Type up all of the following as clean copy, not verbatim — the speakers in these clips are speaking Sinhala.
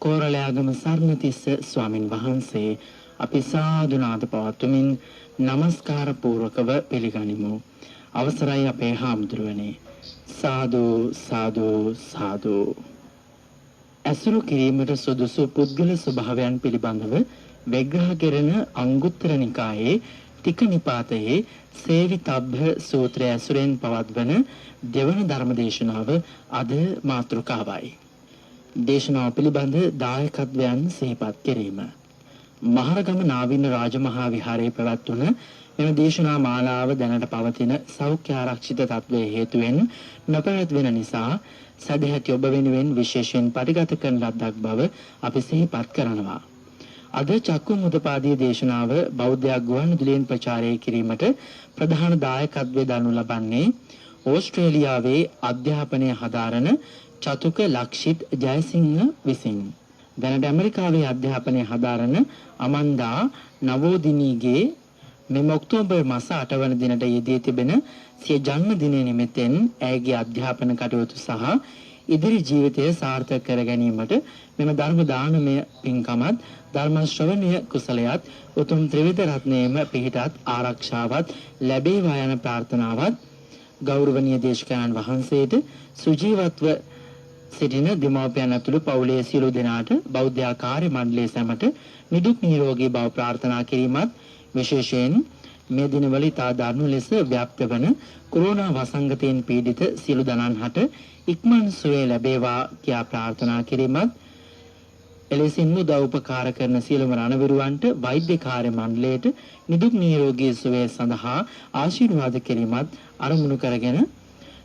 කෝරළයාගම සරණතිස්ස ස්වාමින් වහන්සේ අපි සාදුනාද පවත්වමින් নমස්කාර පූර්වකව පිළිගනිමු. අවසරයි අපේ හාමුදුරුවනේ. සාදු සාදු සාදු. ඇසුරු කිරීමට සුදුසු පුද්ගල ස්වභාවයන් පිළිබඳව විග්‍රහ කෙරෙන අංගුත්තර නිකායේ තික නිපාතයේ සේවිතබ්බ සූත්‍රය ඇසුරෙන් පවත්වන දෙවන ධර්ම දේශනාව අද මාතෘකාවයි. දේශනාව පිළිබඳ දායකත්වයන් සිහිපත් කිරීම. මහරගම නාවින්න රාජමහා විහාරයේ පැවැත්වුණ මෙම දේශනා මාලාව දැනට පවතින සෞඛ්‍ය ආරක්ෂිත තත්ත්වයේ හේතුවෙන් නොපැවැත්වෙන නිසා සදැහැති ඔබ වෙනුවෙන් විශේෂයෙන් පරිගත කරන ලද්දක් බව අපි සිහිපත් කරනවා. අද චක්කු මුදපාදී දේශනාව බෞද්ධ ගුවන්විදුලියෙන් ප්‍රචාරය කිරීමට ප්‍රධාන දායකත්වය දරනු ලබන්නේ ඕස්ට්‍රේලියාවේ අධ්‍යාපනය හදාරන චතුක ලක්ෂිත් ජයසිංහ විසින්. දැනට ඇමරිකාවේ අධ්‍යාපනය හදාරන අමන්දා නවෝදිනීගේ මෙම ඔක්තෝබර් මාස 8 වන දිනට යෙදී තිබෙන සිය ජන්මදිනය නිමිත්තෙන් ඇයගේ අධ්‍යාපන කටයුතු සහ ඉදිරි ජීවිතය සාර්ථක කර ගැනීමට මෙම ධර්ම දානමය පින්කමත් ධර්ම ශ්‍රවණය කුසලයත් උතුම් ත්‍රිවිධ රත්නයේම පිහිටත් ආරක්ෂාවත් ලැබේවා යන ප්‍රාර්ථනාවත් ගෞරවනීය දේශකයන්න් වහන්සේට සුජීවත්ව සිටින දෙමාපියන් ඇතුළු පවුලේ සියලු දෙනාට බෞද්ධ කාර්ය මණ්ඩලයේ සැමට නිදුක් නිරෝගී බව ප්‍රාර්ථනා කිරීමත් විශේෂයෙන් මේ දිනවල ඉතා දරුණු ලෙස ව්‍යාප්ත වන කොරෝනා වසංගතයෙන් පීඩිත සියලු දනන්හට ඉක්මන් සුවය ලැබේවා කියා ප්‍රාර්ථනා කිරීමත් එලෙසින්ම උදව් උපකාර කරන සියලුම රණවිරුවන්ට වෛද්‍ය කාර්ය මණ්ඩලයට නිදුක් නිරෝගී සුවය සඳහා ආශිර්වාද කිරීමත් අරමුණු කරගෙන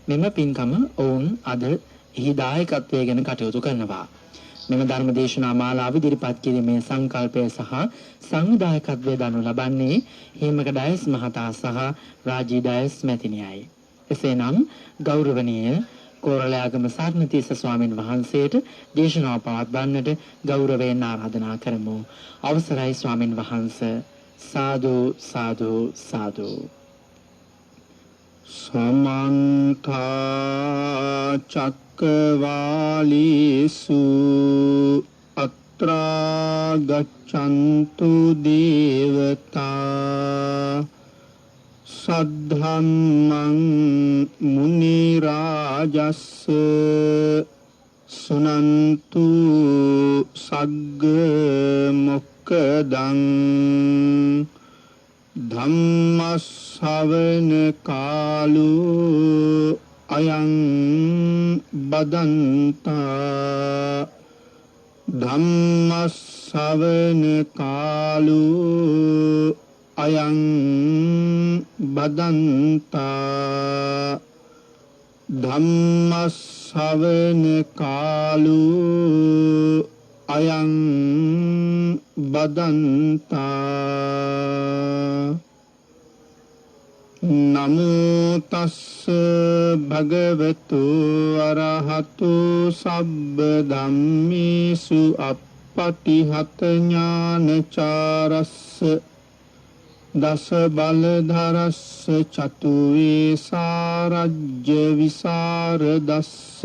මෙම පින්කම ඔවුන් අද එහි දායකත්වය ගැන කටයුතු කරනවා. මෙම ධර්ම දේශනා මාලාව ඉදිරිපත් කිරීමේ සංකල්පය සහ සංවිධායකත්වය දරනු ලබන්නේ හේමක ඩයස් මහතා සහ රාජී ඩයස් මැතිණියයි. එසේනම් ගෞරවනීය කෝරළයාගම සරණතිස්ස ස්වාමින් වහන්සේට දේශනාව පවත්වන්නට ගෞරවයෙන් ආරාධනා කරමු. අවසරයි ස්වාමින් වහන්සේ. සාදු සාදු සාදු. සමන්ත චක්කවාලීසු අත්‍රා ගච්ඡන්තු දේවතා සද්ධම්මං මුනි රාජස්ස සුනන්තු සග්ග මොක්ඛදං ධම්මස්සවන කාලෝ අයං බදන්තා ධම්මස්සවන කාලෝ අයං බදන්තා ධම්මස්සවන කාලෝ අයං බදන්තා නමෝ තස්ස භගවතු අරහතු සබ්බ ධම්මේසු අප්පටිහත ඥානචාරස්ස දස බලධරස්ස චතු වේසාරජ්‍ය විසරදස්ස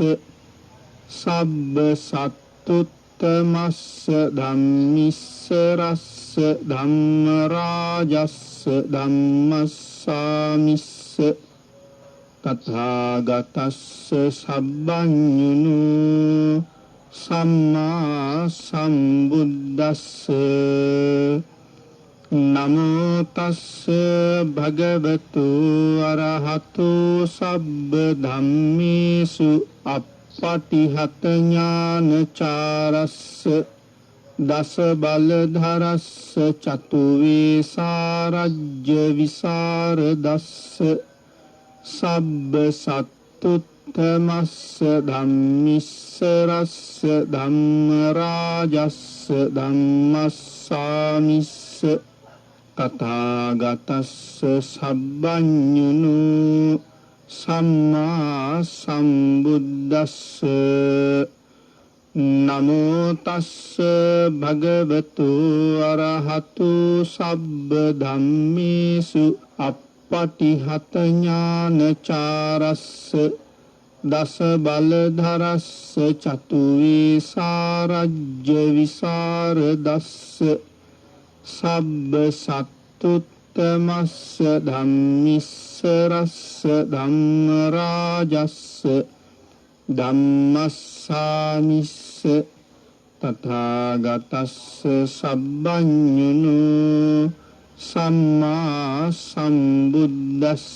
සබ්බ සත්තුත්තමස්ස ධම්මිස්ස රස්ස ධම්ම රාජස්ස ධම්මස්සාමිස්ස තථාගතස්ස සබ්බඤුනු සම්මා සම්බුද්දස්ස නමෝ තස්ස භගවතු අරහතු සබ්බ ධම්මේසු අප්පටිහත ඥානචාරස්ස දස බලධරස්ස චතු වේසාරජ්‍ය විසරදස්ස සබ්බ සත්තුත්තමස්ස ධම්මිස්ස රස්ස ධම්ම රාජස්ස ධම්මස්සාමිස්ස තථාගතස්ස සබ්බඤුනු සම්මා සම්බුද්දස්ස නමෝ තස්ස භගවතු අරහතු සබ්බ ධම්මේසු අප්පටිහත ඥානචාරස්ස දස බලධරස්ස චතු වේසාරජ්‍ය විසරදස්ස සබ්බ සත්තුත්තමස්ස ධම්මිස්ස රස්ස ධම්ම රාජස්ස ධම්මස්සාමිස්ස තථාගතස්ස සබ්බඤුනෝ සම්මා සම්බුද්දස්ස.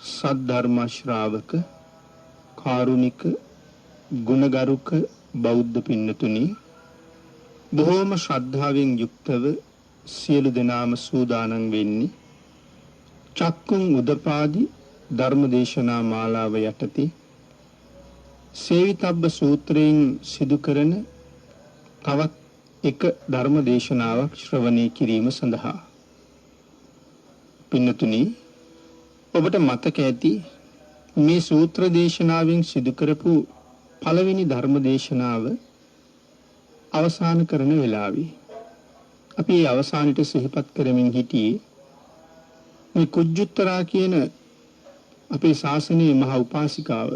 සද්ධර්ම ශ්‍රාවක කාරුණික ගුණගරුක බෞද්ධ පින්නතුනි, බොහෝම ශ්‍රද්ධාවෙන් යුක්තව සියලු දෙනාම සූදානම් වෙන්නේ චක්කුම් උදපාදි ධර්මදේශනා මාලාව යටතේ සේවිතබ්බ සූත්‍රයෙන් සිදු කරන තවත් එක ධර්ම දේශනාවක් ශ්‍රවණය කිරීම සඳහා. පින්නතුනි, ඔබට මතක ඇති මේ සූත්‍ර දේශනාවෙන් සිදු කරපු පළවෙනි ධර්ම දේශනාව අවසන් කරන වෙලාවේ අපි ඒ අවසානයේ සිහිපත් කරමින් හිටියේ මේ කුජ්ජුත්තරා කියන අපේ ශාසනයේ මහා උපාසිකාව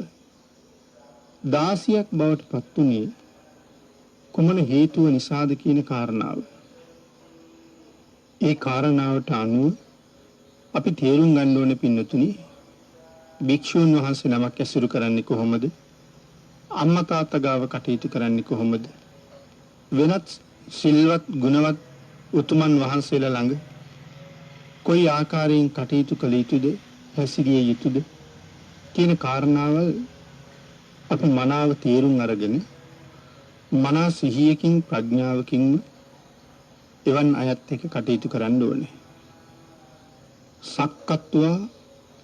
16ක් බවට පත් වුණේ කුමන හේතුව නිසාද කියන කාරණාව. ඒ කාරණාවට අනුව අපි තේරුම් ගන්න ඕනේ පින්නතුනි, භික්ෂුන් වහන්සේ නමක් ඇසුරු කරන්නේ කොහොමද? අම්මා තාත්තා ගාව කටයුතු කරන්නේ කොහොමද? වෙනත් සිල්වත් ගුණවත් උතුමන් වහන්සේලා ළඟ කොයි ආකාරයෙන් කටයුතු කළ යුතුද, හැසිරිය යුතුද කියන කාරණාවල් අපි මනාව තේරුම් අරගෙන මනා සිහියකින් ප්‍රඥාවකින් එවන් අයත් එක්ක කටයුතු කරන්න ඕනේ. සක්කත්වා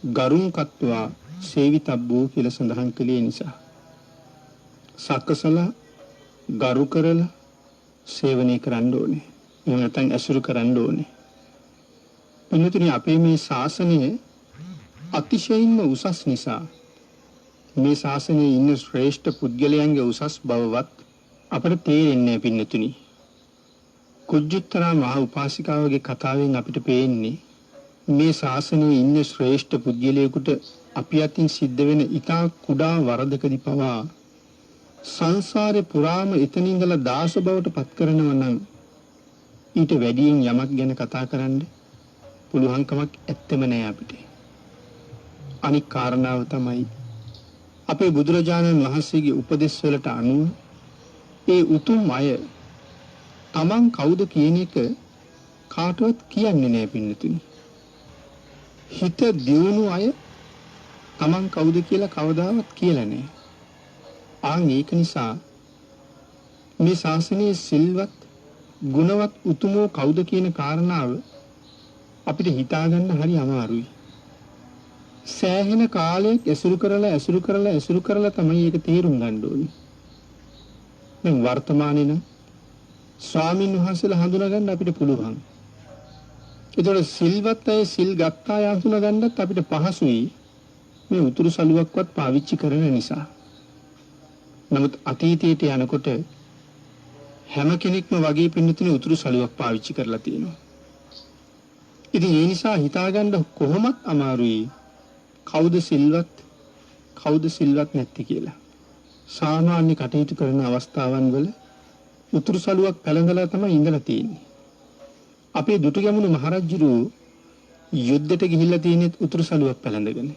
ගරුංකත්වා සේවිතබ්බෝ කියලා සඳහන් කළේ නිසා සක්කසලා ගරු කරලා සේවනය කරන්න ඕනේ. එහෙම නැත්නම් ඇසුරු කරන්න ඕනේ. පින්වතුනි, අපේ මේ ශාසනය අතිශයින්ම උසස් නිසා මේ ශාසනයේ ඉන්න ශ්‍රේෂ්ඨ පුද්ගලයන්ගේ උසස් බවවත් අපට තේරෙන්නේ නැහැ පින්වතුනි. කුජ්ජුත්තරා මහ උපාසිකාවගේ කතාවෙන් අපිට පේන්නේ මේ ශාසනයේ ඉන්න ශ්‍රේෂ්ඨ පුද්ගලයෙකුට අපි අතින් සිද්ධ වෙන ඊටා කුඩා වරදකදී පවා සංසාරේ පුරාම එතන ඉඳලා දාස බවට පත් කරනවා නම් ඊට වැඩියෙන් යමක් ගැන කතා කරන්න පුළුවන්කමක් ඇත්තෙම නෑ අපිට. අනික් කාරණාව තමයි අපේ බුදුරජාණන් වහන්සේගේ උපදෙස් වලට අනුව ඒ උතුම් අය තමන් කවුද කියන එක කාටවත් කියන්නේ නෑ පින්නතුනි. හිත දියුණු අය තමන් කවුද කියලා කවදාවත් කියලා නෑ. ආන් ඒක නිසා මේ ශාසනයේ සිල්වත් ගුණවත් උතුමෝ කවුද කියන කාරණාව අපිට හිතාගන්න හරි අමාරුයි. සෑහෙන කාලයක් ඇසුරු කරලා තමයි ඒක තේරුම් ගන්න ඕනේ. දැන් වර්තමානයේ නම් ස්වාමීන් වහන්සේලා හඳුනා ගන්න අපිට පුළුවන්. ඒතකොට සිල්වත් අය සිල් ගත්ත අය හඳුනා ගන්නත් අපිට පහසුයි මේ උතුරු සළුවක්වත් පාවිච්චි කරන නිසා. නමුත් අතීතයට යනකොට හැම කෙනෙක්ම වගේ පින්නතුනේ උතුරු සළුවක් පාවිච්චි කරලා තියෙනවා. ඉතින් ඒ නිසා හිතාගන්න කොහොමත් අමාරුයි කවුද සිල්වත් නැත්තේ කියලා. සාමාන්‍ය කටයුතු කරන අවස්ථාවන් වල උතුරු සළුවක් පැලඳලා තමයි ඉඳලා තියෙන්නේ. අපේ දුටුගැමුණු මහරජුරු යුද්ධයට ගිහිල්ලා තියෙන්නේ උතුරු සළුවක් පැලඳගෙන.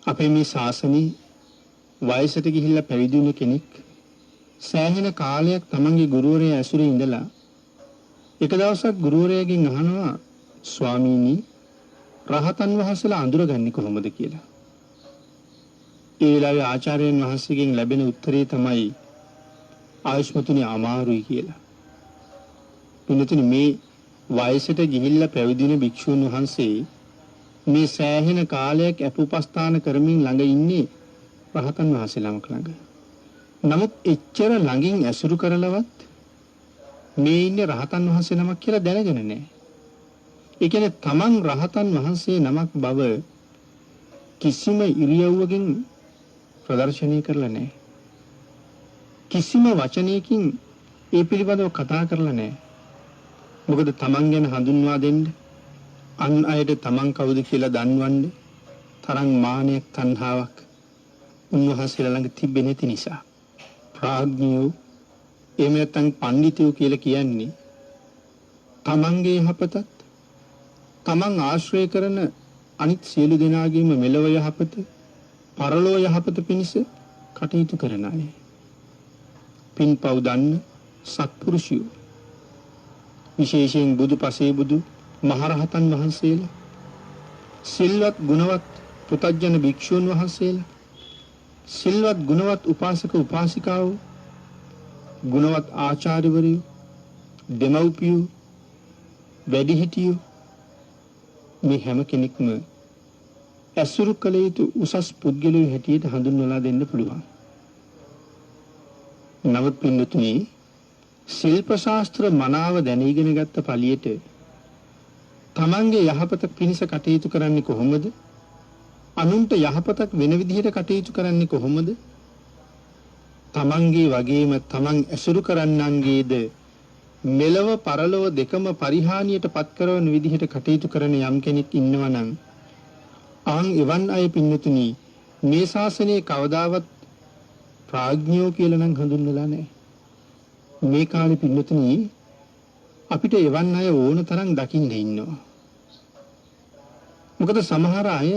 අපේ මේ ශාසනී වයසට ගිහිල්ලා පැවිදි වුණ කෙනෙක් සෑහෙන කාලයක් තමන්ගේ ගුරුවරයා ඇසුරේ ඉඳලා එක දවසක් ගුරුවරයාගෙන් අහනවා, ස්වාමීනි, රහතන් වහන්සේලා අඳුරගන්නේ කොහොමද කියලා. ඒ වෙලාවේ ආචාර්යයන් වහන්සේගෙන් ලැබෙන උත්තරේ තමයි ආයුෂ්මතුනි අමාරුයි කියලා. පින්නතුනි, මේ වයසට ගිහිල්ලා පැවිදි වෙන භික්ෂුන් වහන්සේ මේ සෑහෙන කාලයක් අපුපස්ථාන කරමින් ළඟ ඉන්නේ රහතන් වහන්සේ ළඟ. නමුත් එච්චර ළඟින් ඇසුරු කරලවත් මේ ඉන්නේ රහතන් වහන්සේ නමක් කියලා දැනගෙන නැහැ. ඒ කියන්නේ තමන් රහතන් වහන්සේ නමක් බව කිසිම ඉරියව්වකින් ප්‍රදර්ශනය කරලා නැහැ. කිසිම වචනයකින් ඒ පිළිබඳව කතා කරලා නැහැ. මොකද තමන් ගැන හඳුන්වා දෙන්න, අන් අයට තමන් කවුද කියලා දන්වන්න, තරම් මානයක් තණ්හාවක් උන්වහන්සේලා ළඟ තිබෙන්නේ නැති නිසා. ප්‍රඥයෝ එහෙම නැත්නම් පඬිතුයෝ කියලා කියන්නේ තමන්ගේ යහපතත් තමන් ආශ්‍රය කරන අනිත් සියලු දෙනාගේම මෙලව යහපත පරලෝ යහපත පිණිස කටයුතු කරන අය. පින්පව් දන්න සත්පුරුෂයෝ විශේෂයෙන් බුදු පසේ බුදු මහරහතන් වහන්සේලා සිල්වත් ගුණවත් පුතජන භික්ෂූන් වහන්සේලා සිල්වත් ගුණවත් උපාසක උපාසිකාවෝ ගුණවත් ආචාර්යවරයෝ දෙමව්පියෝ වැඩිහිටියෝ මේ හැම කෙනෙක්ම ඇසුරු කළ යුතු උසස් පුද්ගලයෝ හැටියට හඳුන්වලා දෙන්න පුළුවන්. නමුත් පින්නතුනි ශිල්ප ශාස්ත්‍ර මනාව දැන ඉගෙන ගත්ත පළියට තමන්ගේ යහපත පිණිස කටයුතු කරන්නේ කොහොමද? අනුන්ට යහපතක් වෙන විදිහට කටයුතු කරන්නේ කොහොමද? තමන්ගේ වගේම තමන් ඇසුරු කරන්නන්ගේද මෙලව පරලොව දෙකම පරිහානියට පත් කරන විදිහට කටයුතු කරන යම් කෙනෙක් ඉන්නවා නම් එවන් අය පින්නතුනි මේ ශාසනයේ කවදාවත් ප්‍රඥයෝ කියලා නම් හඳුන්වලා නැහැ. මේ කාලේ පින්නතුනි අපිට එවන් අය ඕන තරම් දකින්න ඉන්නවා. මොකද සමහර අය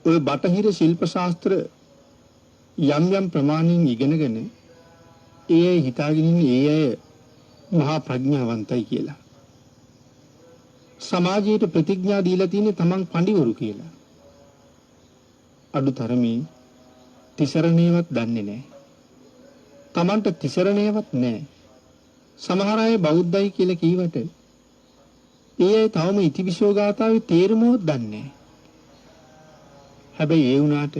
ඔය බටහිර ශිල්ප ශාස්ත්‍ර යම් යම් ප්‍රමාණයෙන් ඉගෙනගෙන ඒ අය හිතාගෙන ඉන්නේ ඒ අය මහා ප්‍රඥාවන්තයි කියලා. සමාජයට ප්‍රතිඥා දීලා තියෙන්නේ තමන් පඬිවරු කියලා. අඩුතරමේ තිසරණේවත් දන්නේ නැහැ. තමන්ට තිසරණේවත් නැහැ. සමහර අය බෞද්ධයි කියලා කීවට ඒ අය තවම ඉතිවිසෝ ගාථාවේ තේරුමවත් දන්නේ නැහැ. හැබැයි ඒ වුණාට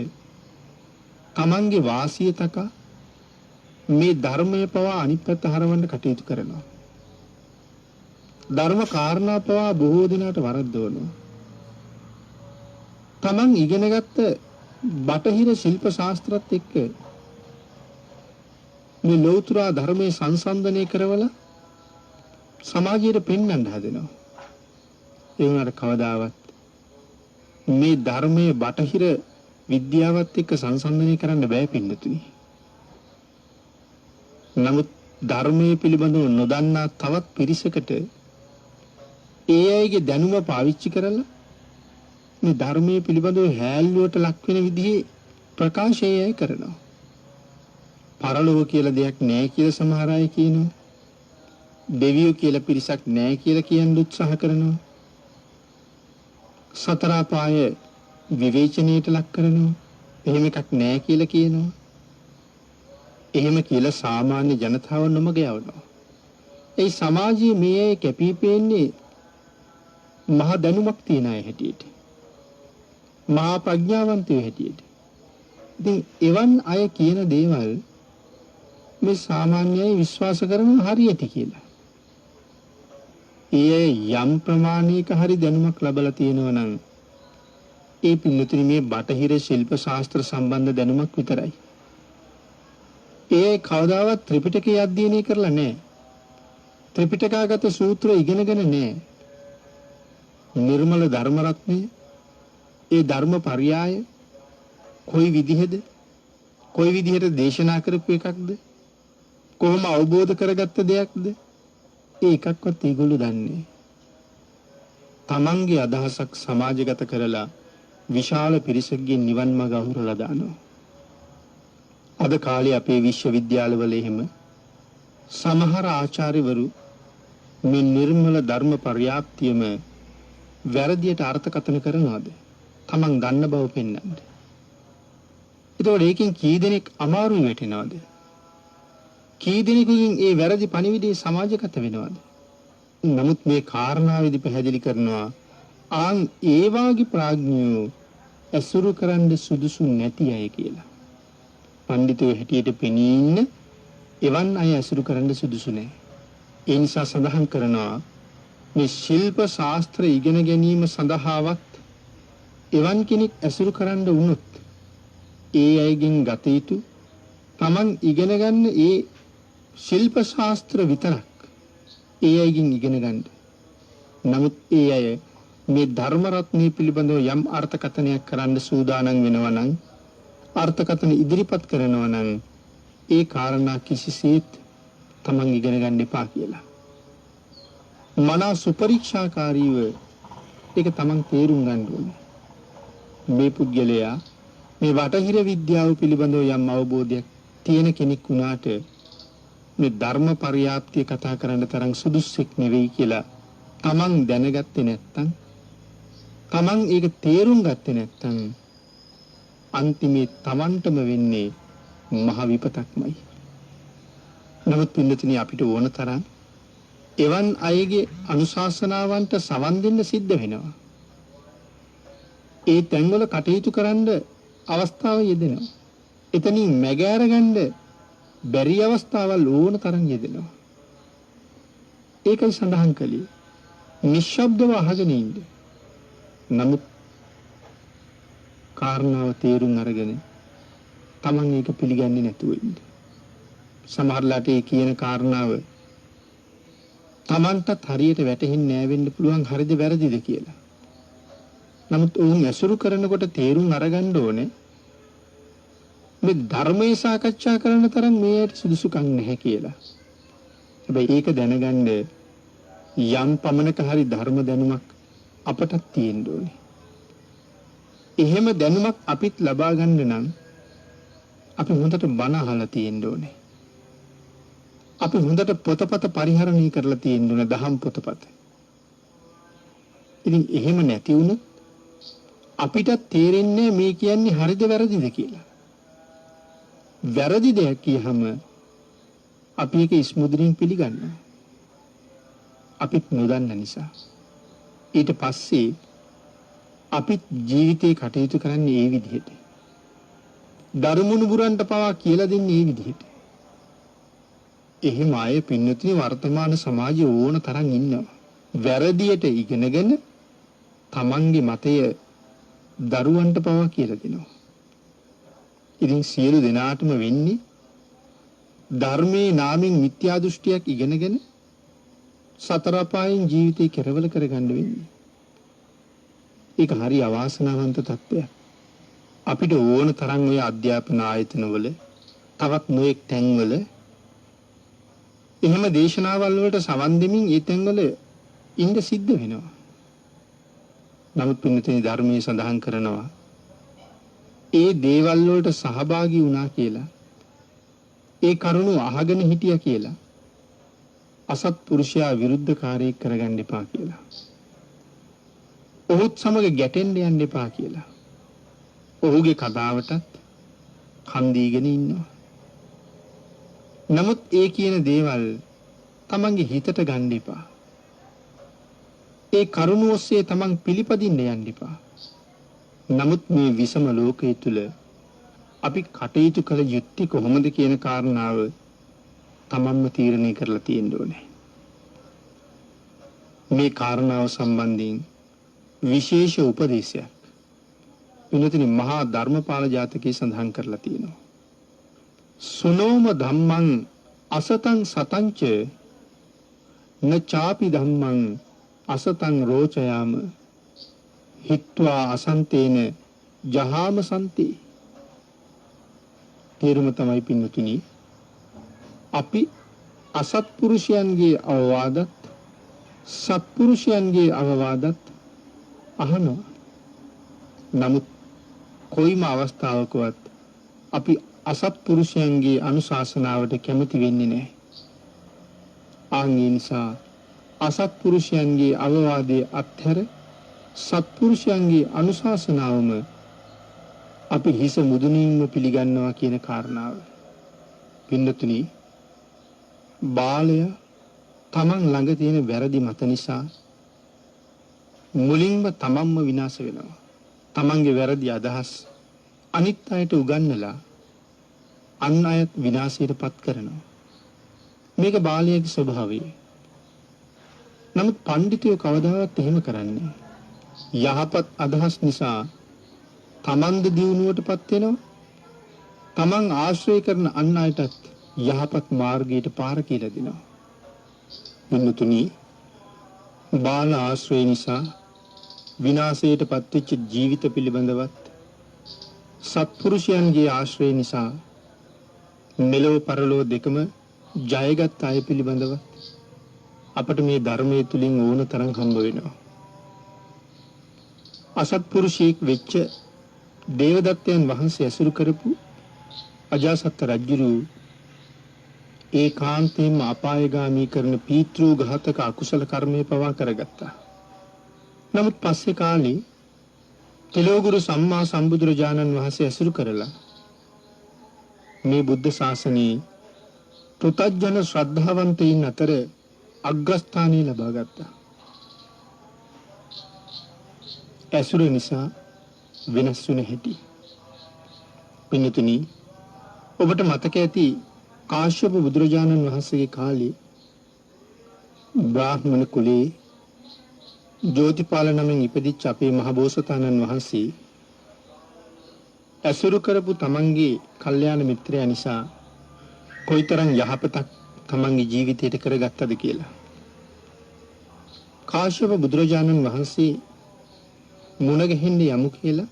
තමන්ගේ වාසිය තකා මේ ධර්මය පවා අනිත් පැත්ත හරවන්න කටයුතු කරනවා. ධර්ම කාරණා පවා බොහෝ දිනකට වරද්දවනවා. තමන් ඉගෙනගත්ත බටහිර ශිල්ප ශාස්ත්‍රات එක්ක මේ ලෞතර ධර්මයේ සංසන්දනය කරවලා සමාජයට පෙන්වන්න හදනවා. ඒ වුණාට කවදාවත් මේ ධර්මයේ බටහිර විද්‍යාවත් එක්ක සංසන්දනය කරන්න බෑ පින්නතුනි. නමුත් ධර්මයේ පිළිබඳව නොදන්නා තවත් පිරිසකට ඒ අයගේ දැනුම පාවිච්චි කරලා මේ ධර්මයේ පිළිබඳව හැල්ලුවට ලක් වෙන විදිහේ ප්‍රකාශය කරනවා. පරලෝක කියලා දෙයක් නැහැ කියලා සමහර අය කියනවා. දෙවියෝ කියලා පිරිසක් නැහැ කියලා කියන්න උත්සාහ කරනවා. සතර අපාය විවේචනයට ලක් කරනවා. එහෙම එකක් නැහැ කියලා කියනවා. එහෙම කියලා සාමාන්‍ය ජනතාව නොමග යවනවා. ඒ සමාජයේ මේ අය කැපිපෙන්නේ මහ දැනුමක් තියන අය හැටියට. මහා ප්‍රඥාවන්තයෝ හැටියට. ඉතින් එවන් අය කියන දේවල් මේ සාමාන්‍යයි විශ්වාස කරන හරියටි කියලා. ඒ යම් ප්‍රමාණයක හරි දැනුමක් ලැබලා තියෙනවා නම් ඒ පිළිතුරු මේ බටහිර ශිල්ප ශාස්ත්‍ර සම්බන්ධ දැනුමක් විතරයි. ඒ කවදාවත් ත්‍රිපිටකය අධ්‍යයනය කරලා නැහැ. ත්‍රිපිටකාගත සූත්‍ර ඉගෙනගෙන නැහැ. නිර්මල ධර්ම රත්නය ඒ ධර්ම පරයය කොයි විදිහද කොයි විදිහට දේශනා කරපු එකක්ද කොහොම අවබෝධ කරගත්ත දෙයක්ද ඒ එකක්වත් ඒගොල්ලෝ දන්නේ. තමන්ගේ අදහසක් සමාජගත කරලා විශාල පිරිසකගේ නිවන් මඟ අහුරලා දානවා. අද කාලේ අපේ විශ්වවිද්‍යාලවල එහෙම සමහර ආචාර්යවරු මේ නිර්මල ධර්ම පර්යාප්තියම වැරදියට අර්ථකථන කරනවාද? තමන් දන්න බව පෙන්වන්න. ඒතකොට ඒකෙන් කී දෙනෙක් අමාරුයි වැටෙනවද? කී දෙනෙකුගෙන් ඒ වැරදි පණිවිඩය සමාජගත වෙනවද? නමුත් මේ කාරණාවේදී පැහැදිලි කරනවා ඒ වාගේ ප්‍රඥයෝ ඇසුරු කරන්න සුදුසු නැති අය කියලා. පඬිතුයෝ හැටියට පෙනී ඉන්න එවන් අය ඇසුරු කරන්න සුදුසු නැහැ. ඒ නිසා සඳහන් කරනවා මේ ශිල්ප ශාස්ත්‍ර ඉගෙන ගැනීම සඳහාවත් එවන් කෙනෙක් ඇසුරු කරන්න වුණොත් ඒ අයගෙන් ගත යුතු තමන් ඉගෙන ගන්න ඒ ශිල්ප ශාස්ත්‍ර විතරක් ඒ අයගෙන් ඉගෙන ගන්න. නමුත් ඒ අය මේ ධර්ම රත්නය පිළිබඳව යම් අර්ථකථනයක් කරන්න සූදානම් වෙනවා නම් අර්ථකථන ඉදිරිපත් කරනවා නම් ඒ කාරණා කිසිසේත් තමන් ඉගෙන ගන්න එපා කියලා. මනා සුපරීක්ෂාකාරීව ඒක තමන් තේරුම් ගන්න ඕනේ. මේ පුද්ගලයා මේ වටහිර විද්‍යාව පිළිබඳව යම් අවබෝධයක් තියෙන කෙනෙක් වුණාට මේ ධර්ම පරියාප්තිය කතා කරන්න තරම් සුදුස්සෙක් නෙවෙයි කියලා තමන් දැනගත්තේ නැත්නම් තමන් ඒක තේරුම් ගත්තේ නැත්නම් අන්තිමේ තමන්ටම වෙන්නේ මහ විපතක්මයි. නමුත් පින්නතුනි අපිට ඕන තරම් එවන් අයගේ අනුශාසනාවන්ට සවන් දෙන්න සිද්ධ වෙනවා. ඒ තැන්වල කටයුතු කරන්න අවස්ථාව යෙදෙනවා. එතනින් මැගෑර ගන්න බැරි අවස්ථාවල් ඕන තරම් යෙදෙනවා. ඒකයි සඳහන් කළේ නිශ්ශබ්දව අහගෙන ඉන්න. නමුත් කාරණාව තේරුම් අරගෙන තමන් ඒක පිළිගන්නේ නැතුව ඉන්න. සමහරලාට ඒ කියන කාරණාව තමන්ටත් හරියට වැටහෙන්නේ නැහැ වෙන්න පුළුවන් හරිද වැරදිද කියලා. නමුත් ඔවුන් ඇසුරු කරනකොට තේරුම් අරගන්න ඕනේ මේ ධර්මයේ සාකච්ඡා කරන තරම් මේකට සුදුසුකම් නැහැ කියලා. හැබැයි ඒක දැනගන්න යම් පමණක හරි ධර්ම දැනුමක් අපටත් තියෙන්න ඕනේ. එහෙම දැනුමක් අපිත් ලබා ගන්න නම් අපි හොඳට බණ අහලා තියෙන්න ඕනේ. අපි හොඳට පොතපත පරිහරණය කරලා තියෙන්න ඕනේ දහම් පොතපත. ඉතින් එහෙම නැති වුණොත් අපිට තේරෙන්නේ මේ කියන්නේ හරිද වැරදිද කියලා. වැරදි දෙයක් කියහම අපි ඒක ඉස්මුදුරින් පිළිගන්නවා. අපිත් නොදන්න නිසා. ඊට පස්සේ අපිත් ජීවිතේ කටයුතු කරන්නේ ඒ විදිහට. ධර්මමුණුබුරන්ට පවා කියලා දෙන්නේ ඒ විදිහට. එහෙම අය පින්නතුනි වර්තමාන සමාජයේ ඕන තරම් ඉන්නවා. වැරදියට ඉගෙනගෙන තමන්ගේ මතය දරුවන්ට පවා කියලා දෙනවා. ඉතින් සියලු දෙනාටම වෙන්නේ ධර්මයේ නාමයෙන් මිත්‍යා දෘෂ්ටියක් ඉගෙනගෙන සතර අපායන් ජීවිතේ කෙරවල කරගන්න වෙන්නේ. ඒක හරි අවාසනාවන්ත තත්ත්වයක්. අපිට ඕන තරම් ඔය අධ්‍යාපන ආයතනවල තවත් නොඑක් තැන්වල එහෙම දේශනාවල් වලට සවන් දෙමින් ඒ තැන්වල ඉන්න සිද්ධ වෙනවා. නමුත් පින්නතේ ධර්මයේ සඳහන් කරනවා ඒ දේවල් වලට සහභාගී වුණා කියලා ඒ කරුණු අහගෙන හිටියා කියලා අසත්පුරුෂයා විරුද්ධකාරී කරගන්න එපා කියලා. ඔහුත් සමග ගැටෙන්න යන්න එපා කියලා. ඔහුගේ කතාවටත් කන් දීගෙන ඉන්නවා. නමුත් ඒ කියන දේවල් තමන්ගේ හිතට ගන්න එපා. ඒ කරුණ ඔස්සේ තමන් පිළිපදින්න යන්න එපා. නමුත් මේ විසම ලෝකයේ තුල අපි කටයුතු කළ යුත්තේ කොහොමද කියන කාරණාව තමන්ම තීරණය කරලා තියෙන්න ඕනේ. මේ කාරණාව සම්බන්ධයෙන් විශේෂ උපදේශයක් විනෝතිනි මහා ධර්මපාල ජාතකයේ සඳහන් කරලා තියෙනවා. සුනෝම ධම්මං අසතං සතංච නචාපි ධම්මං අසතං රෝචයාම හිත්වා අසන්තේන ජහාම සන්ති. තේරුම තමයි පින්නතුනි අපි අසත්පුරුෂයන්ගේ අවවාදත් සත්පුරුෂයන්ගේ අවවාදත් අහනවා. නමුත් කොයිම අවස්ථාවකවත් අපි අසත්පුරුෂයන්ගේ අනුශාසනාවට කැමති වෙන්නේ නැහැ. ආන්ගේ නිසා අසත්පුරුෂයන්ගේ අවවාදයේ අත්හැර සත්පුරුෂයන්ගේ අනුශාසනාවම අපි හිස මුදුනින්ම පිළිගන්නවා කියන කාරණාව. පින්නතුනි බාලය තමන් ළඟ තියෙන වැරදි මත නිසා මුලින්ම තමන්ම විනාශ වෙනවා. තමන්ගේ වැරදි අදහස් අනිත් අයට උගන්වලා අන් අයත් විනාශයටපත් කරනවා. මේක බාලයාගේ ස්වභාවය. නමුත් පඬිතුයෝ කවදාවත් එහෙම කරන්නේ යහපත් අදහස් නිසා තමන්ද දියුණුවටපත් වෙනවා. තමන් ආශ්‍රය කරන අන් අයටත් යහපත් මාර්ගයට පාර කියලා දෙනවා. මුතුනි බාල ආශ්‍රය නිසා විනාශයට පත්වෙච්ච ජීවිත පිළිබඳවත් සත්පුරුෂයන්ගේ ආශ්‍රය නිසා මෙලොව පරලොව දෙකම ජයගත් අය පිළිබඳව අපට මේ ධර්මයේ තුලින් ඕන තරම් හම්බ වෙනවා. අසත්පුරුෂයෙක් වෙච්ච දේවදත්තයන් වහන්සේ ඇසුරු කරපු අජාසත් රජුරු ඒකාන්තයෙන්ම අපායගාමී කරන පීතෘ ඝාතක අකුසල කර්මය පවා කරගත්තා. නමුත් පස්සේ කාලේ තෙලෝගුරු සම්මා සම්බුදුරජාණන් වහන්සේ ඇසුරු කරලා මේ බුද්ධ ශාසනයේ පුතග්ජන ශ්‍රද්ධාවන්තයින් අතර අග්‍රස්ථානය ලබා ගත්තා. ඇසුර නිසා වෙනස් වුණ හැටි. පින්තුනි, ඔබට මතක ඇති කාශ්‍යප බුදුරජාණන් වහන්සේගේ කාලේ බ්‍රාහ්මණ කුලේ ජෝතිපාල නමින් ඉපදිච්ච අපේ මහබෝසතාණන් වහන්සේ ඇසුරු කරපු තමන්ගේ කල්යාණ මිත්‍රයා නිසා කොයිතරම් යහපතක් තමන්ගේ ජීවිතයට කරගත්තද කියලා. කාශ්‍යප බුදුරජාණන් වහන්සේ මුණ ගැහෙන්න යමු කියලා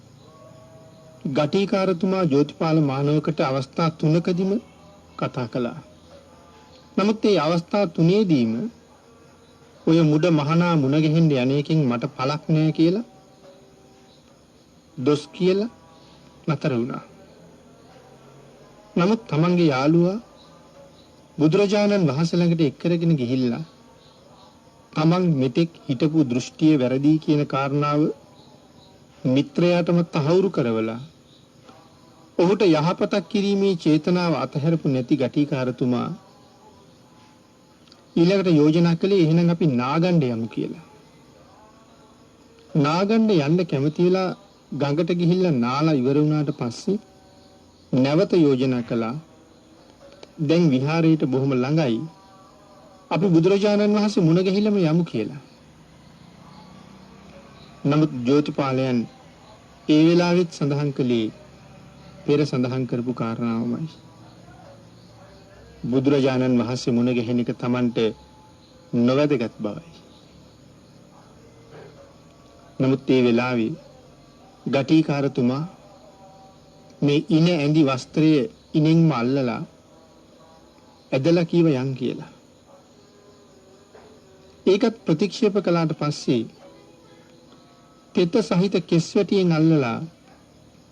ගටිකාරතුමා ජෝතිපාල මානවකට අවස්ථා 3කදීම කතා කළා. නමුත් මේ අවස්ථා 3ේදීම ඔය මුඩ මහනා මුණ ගැහෙන්න යන්නේකින් මට පළක් නෑ කියලා දොස් කියලා නතර වුණා. නමුත් තමන්ගේ යාළුවා බුදුරජාණන් වහන්සේ ළඟට එක් කරගෙන ගිහිල්ලා තමන් මෙතෙක් හිටපු දෘෂ්ටිය වැරදි කියන කාරණාව මිත්‍රයාටම තහවුරු කරවලා ඔහුට යහපතක් කිරීමේ චේතනාව අතහැරපු නැති ගටිකාරතුමා ඊළඟට යෝජනා කළේ එහෙනම් අපි නාගණ්ඩ යමු කියලා. නාගණ්ඩ යන්න කැමති වෙලා ගඟට ගිහිල්ලා නාලා ඉවර වුණාට පස්සේ නැවත යෝජනා කළා. දැන් විහාරයට බොහොම ළඟයි. අපි බුදුරජාණන් වහන්සේ මුණ ගැහිලම යමු කියලා. නමුත් ජෝතිපාලයන් ඒ වෙලාවෙත් සඳහන් කළේ පෙර සඳහන් කරපු කාරණාවමයි. බුදුරජාණන් වහන්සේ මුණ ගැහෙන එක Tamanට නොවැදගත් බවයි. නමුත් ඒ වෙලාවේ ගටිකාරතුමා මේ ඉන ඇඳි වස්ත්‍රය ඉනෙන්ම අල්ලලා ඇදලා කීව යන් කියලා. ඒකත් ප්‍රතික්ෂේප කළාට පස්සේ පෙත සහිත කෙස්වැටියෙන් අල්ලලා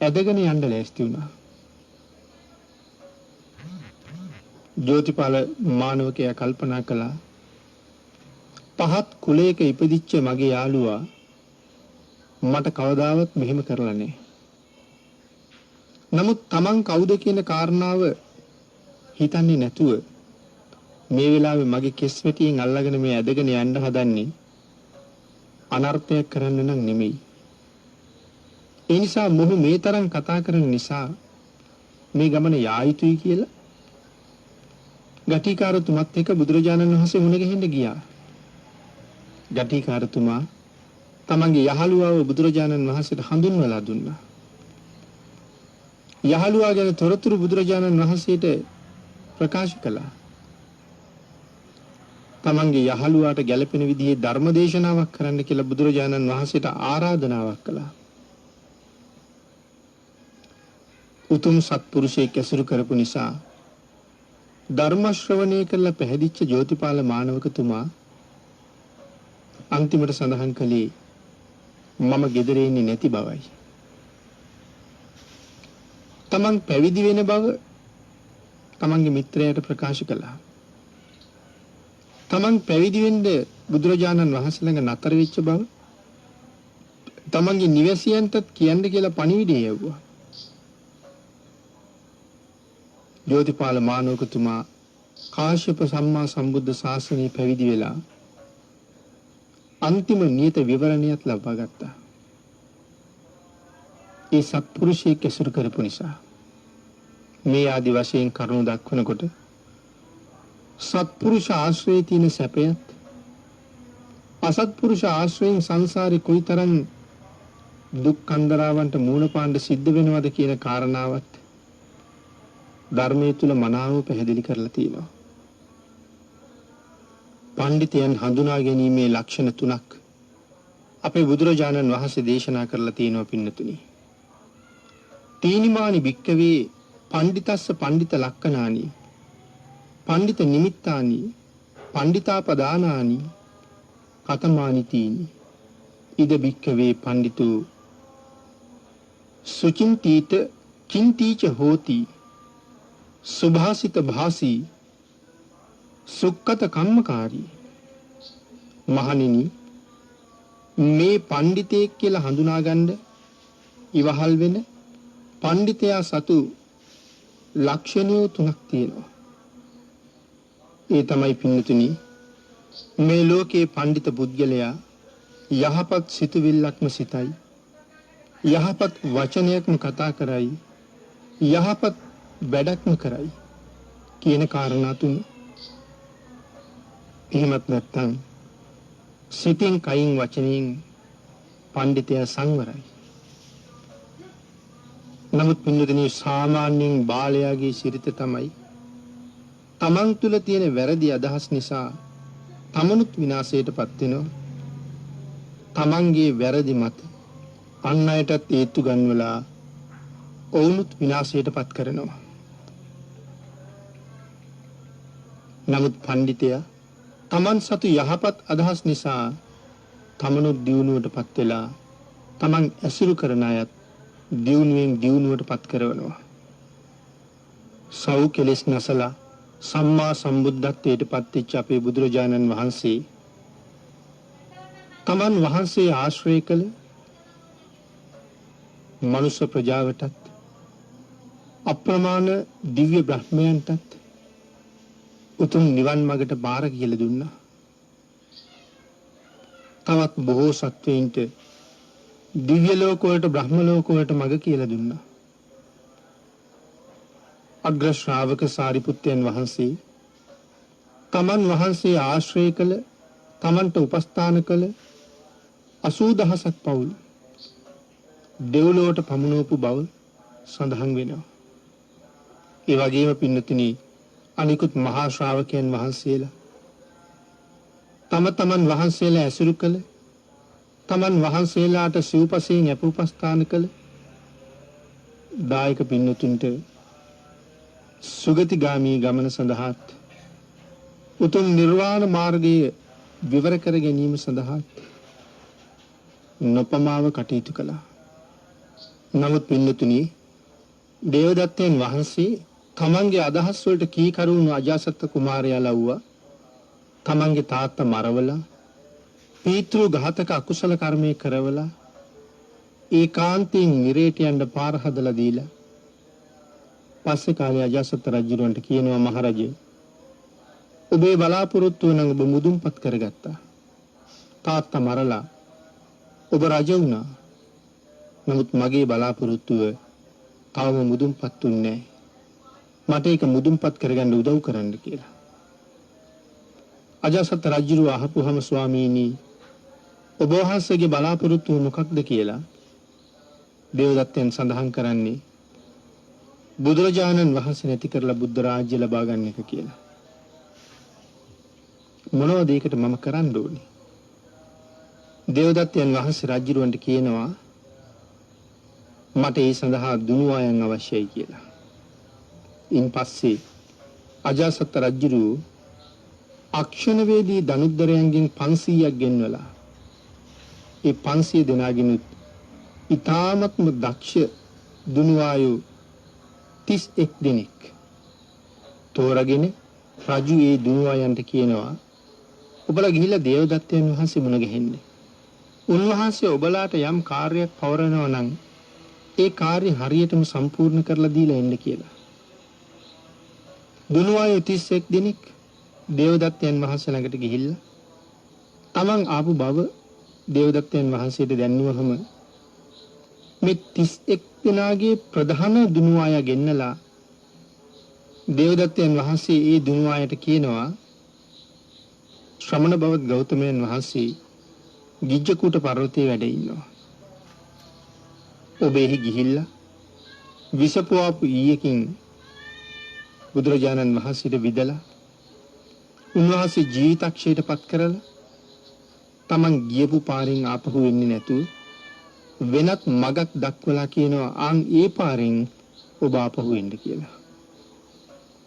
ඇදගෙන යන්න ලෑස්ති වුණා. ජෝතිපාල මානවකයා කල්පනා කළා පහත් කුලයක ඉපදිච්ච මගේ යාළුවා මට කවදාවත් මෙහෙම කරලා නැහැ. නමුත් Taman කවුද කියන කාරණාව හිතන්නේ නැතුව මේ වෙලාවේ මගේ කෙස්වැටියෙන් අල්ලගෙන මේ ඇදගෙන යන්න හදන්නේ අනර්ථයක් කරන්න නම් නෙමෙයි. ඒ නිසා මොහු මේ තරම් කතා කරන නිසා මේ ගමන යා යුතුයි කියලා ගටිකාරතුමත් එක්ක බුදුරජාණන් වහන්සේ මුණ ගැහෙන්න ගියා. ගටිකාරතුමා තමන්ගේ යහළුවාව බුදුරජාණන් වහන්සේට හඳුන්වලා දුන්නා. යහළුවා ගැන තොරතුරු බුදුරජාණන් වහන්සේට ප්‍රකාශ කළා. තමන්ගේ යහළුවාට ගැළපෙන විදිහේ ධර්ම දේශනාවක් කරන්න කියලා බුදුරජාණන් වහන්සේට ආරාධනාවක් කළා. උතුම් සත්පුරුෂයෙක් ඇසුරු කරපු නිසා ධර්ම ශ්‍රවණය කළ පැහැදිච්ච ජෝතිපාල මානවකතුමා අන්තිමට සඳහන් කළේ මම ගෙදර ඉන්නේ නැති බවයි. තමන් පැවිදි වෙන බව තමන්ගේ මිත්‍රයාට ප්‍රකාශ කළා. තමන් පැවිදි වෙන්න බුදුරජාණන් වහන්සේ ළඟ නතර වෙච්ච බව තමන්ගේ නිවැසියන්ටත් කියන්න කියලා පණිවිඩය යවුවා. ජෝතිපාල මානවකතුමා කාශ්‍යප සම්මා සම්බුද්ධ ශාසනය පැවිදි වෙලා අන්තිම නියත විවරණයක් ලබා ගත්තා. ඒ සත්පුරුෂයෙක් ඇසුරු කරපු නිසා මේ ආදි වශයෙන් කරුණු දක්වනකොට සත්පුරුෂ ආශ්‍රයේ තියෙන සැපයත් අසත්පුරුෂ ආශ්‍රයෙන් සංසාරේ කොයිතරම් දුක් කන්දරාවන්ට මූණ පාන්න සිද්ධ වෙනවද කියන කාරණාවත් ධර්මයේ තුල මනාව පැහැදිලි කරලා තියෙනවා. පඬිතයන් හඳුනා ගැනීමේ ලක්ෂණ 3ක් අපේ බුදුරජාණන් වහන්සේ දේශනා කරලා තියෙනවා පින්නතුනි. තීනිමානි භික්කවේ පණ්ඩිතස්ස පණ්ඩිත ලක්කනානි පණ්ඩිත නිමිත්තානි පණ්ඩිතාපදානානි කතමානි තීනි ඉද භික්කවේ පණ්ඩිතු සුචින්තීත චින්තීච හෝති සුභාසිත භාසී සුක්කත කම්මකාරී. මහණෙනි, මේ පඬිතෙක් කියලා හඳුනාගන්න ඉවහල් වෙන පඬිතයා සතු ලක්ෂණිය තුනක් තියෙනවා. ඒ තමයි පින්නතුනි, මේ ලෝකේ පඬිත පුද්ගලයා යහපත් සිතුවිල්ලක්ම සිතයි, යහපත් වචනයක්ම කතා කරයි, යහපත් වැඩක්ම කරයි කියන කාරණා තුන. එහෙමත් නැත්නම් සිතින් කයින් වචනයෙන් පඬිතයා සංවරයි. නමුත් පින්නතුනි, සාමාන්‍යයෙන් බාලයාගේ සිරිත තමයි තමන් තුළ තියෙන වැරදි අදහස් නිසා තමනුත් විනාශයටපත් වෙනවා. තමන්ගේ වැරදි මත අන් අයටත් ඒත්තු ගන්වලා ඔවුනුත් විනාශයටපත් කරනවා. නමුත් පඬිතයා තමන් සතු යහපත් අදහස් නිසා තමනුත් දියුණුවටපත් වෙලා තමන් ඇසුරු කරන අයත් දියුණුවෙන් දියුණුවටපත් කරනවා. සව් කෙලෙස් නැසලා සම්මා සම්බුද්ධත්වයට පත්වෙච්ච අපේ බුදුරජාණන් වහන්සේ තමන් වහන්සේ ආශ්‍රය කළ මනුෂ්‍ය ප්‍රජාවටත් අප්‍රමාණ දිව්‍ය බ්‍රහ්මයන්ටත් උතුම් නිවන් මඟට බාර කියලා දුන්නා. තවත් බොහෝ සත්වයින්ට දිව්‍ය ලෝක වලට බ්‍රහ්ම ලෝක වලට මඟ කියලා දුන්නා. අග්‍ර ශ්‍රාවක සාරිපුත්තයන් වහන්සේ තමන් වහන්සේ ආශ්‍රය කළ, තමන්ට උපස්ථාන කළ 80000ක් පවුල් දෙව්ලොවට පමුණවපු බව සඳහන් වෙනවා. ඒ වගේම පින්නතුනි, අනිකුත් මහා ශ්‍රාවකයන් වහන්සේලා තමන් වහන්සේලා ඇසුරු කළ, තමන් වහන්සේලාට සිව්පසයෙන් අපුපස්ථාන කළ දායක පින්නතුන්ට සුගතිගාමී ගමන සඳහාත් උතුම් නිර්වාණ මාර්ගය විවර කර ගැනීම සඳහාත් නොපමාව කටයුතු කළා. නමුත් පින්නතුනි, දේවදත්තයන් වහන්සේ තමන්ගේ අදහස් වලට කීකරුණු අජාසත් කුමාරයා ලව්වා. තමන්ගේ තාත්තා මරවලා පීතෘ ඝාතක අකුසල කර්මයේ කරවලා ඒකාන්තයෙන් නිරේට යන්න පාර හදලා දීලා පස්සේ කාලේ අජාසත් රජුරන්ට කියනවා, මහරජේ, ඔබේ බලාපොරොත්තුව නම් ඔබ මුදුන්පත් කරගත්තා. තාත්තා මරලා ඔබ රජ වුණා. නමුත් මගේ බලාපොරොත්තුව තවම මුදුන්පත් වුණේ නැහැ. මට ඒක මුදුන්පත් කරගන්න උදව් කරන්න කියලා. අජාසත් රජුව අහපුවම, ස්වාමීනි, ඔබ වහන්සේගේ බලාපොරොත්තුව මොකක්ද කියලා දේවදත්තයන් සඳහන් කරන්නේ බුදුරජාණන් වහන්සේ නැති කරලා බුද්ධ රාජ්‍ය ලබා ගන්න එක කියලා. මොනවද ඒකට මම කරන්න ඕනේ? දේවදත්තයන් වහන්සේ රජුරවන්ට කියනවා, මට ඒ සඳහා දුනුවායන් අවශ්‍යයි කියලා. ඉන් පස්සේ අජාසත් රජුරු අක්ෂණවේදී දනුද්දරයන්ගෙන් 500ක් ගෙන්වලා ඒ 500 දෙනාගෙනුත් ඊ타මත්ම දක්ෂ දුනුවායෝ 31 දෙනෙක් තෝරාගෙන රජු ඒ දුනුවායන්ට කියනවා, ඔබලා ගිහිල්ලා දේවදත්තයන් වහන්සේ මුණ ගැහෙන්න. උන්වහන්සේ ඔබලාට යම් කාර්යයක් පවරනවා නම් ඒ කාර්ය හරියටම සම්පූර්ණ කරලා දීලා එන්න කියලා. දුනුවායෝ 31 දෙනෙක් දේවදත්තයන් වහන්සේ ළඟට ගිහිල්ලා තමන් ආපු බව දේවදත්තයන් වහන්සේට දැන්නුවහම මේ 31 දෙනාගේ ප්‍රධාන දුනුවාය ගෙන්නලා දේවදත්තයන් වහන්සේ ඒ දුනුවායට කියනවා, ශ්‍රමණ බවත් ගෞතමයන් වහන්සේ ගිජ්ජකූට පර්වතයේ වැඩ ඉන්නවා. ඔබ එහි ගිහිල්ලා විසපුවාපු ඊයකින් බුදුරජාණන් වහන්සේට විදලා උන්වහන්සේ ජීවිතක්ෂයට පත් කරලා තමන් ගියපු පාරෙන් ආපහු එන්නේ නැතුව වෙනත් මගක් දක්වලා කියනවා ආන් ඒ පාරෙන් ඔබ ආපහු එන්න කියලා.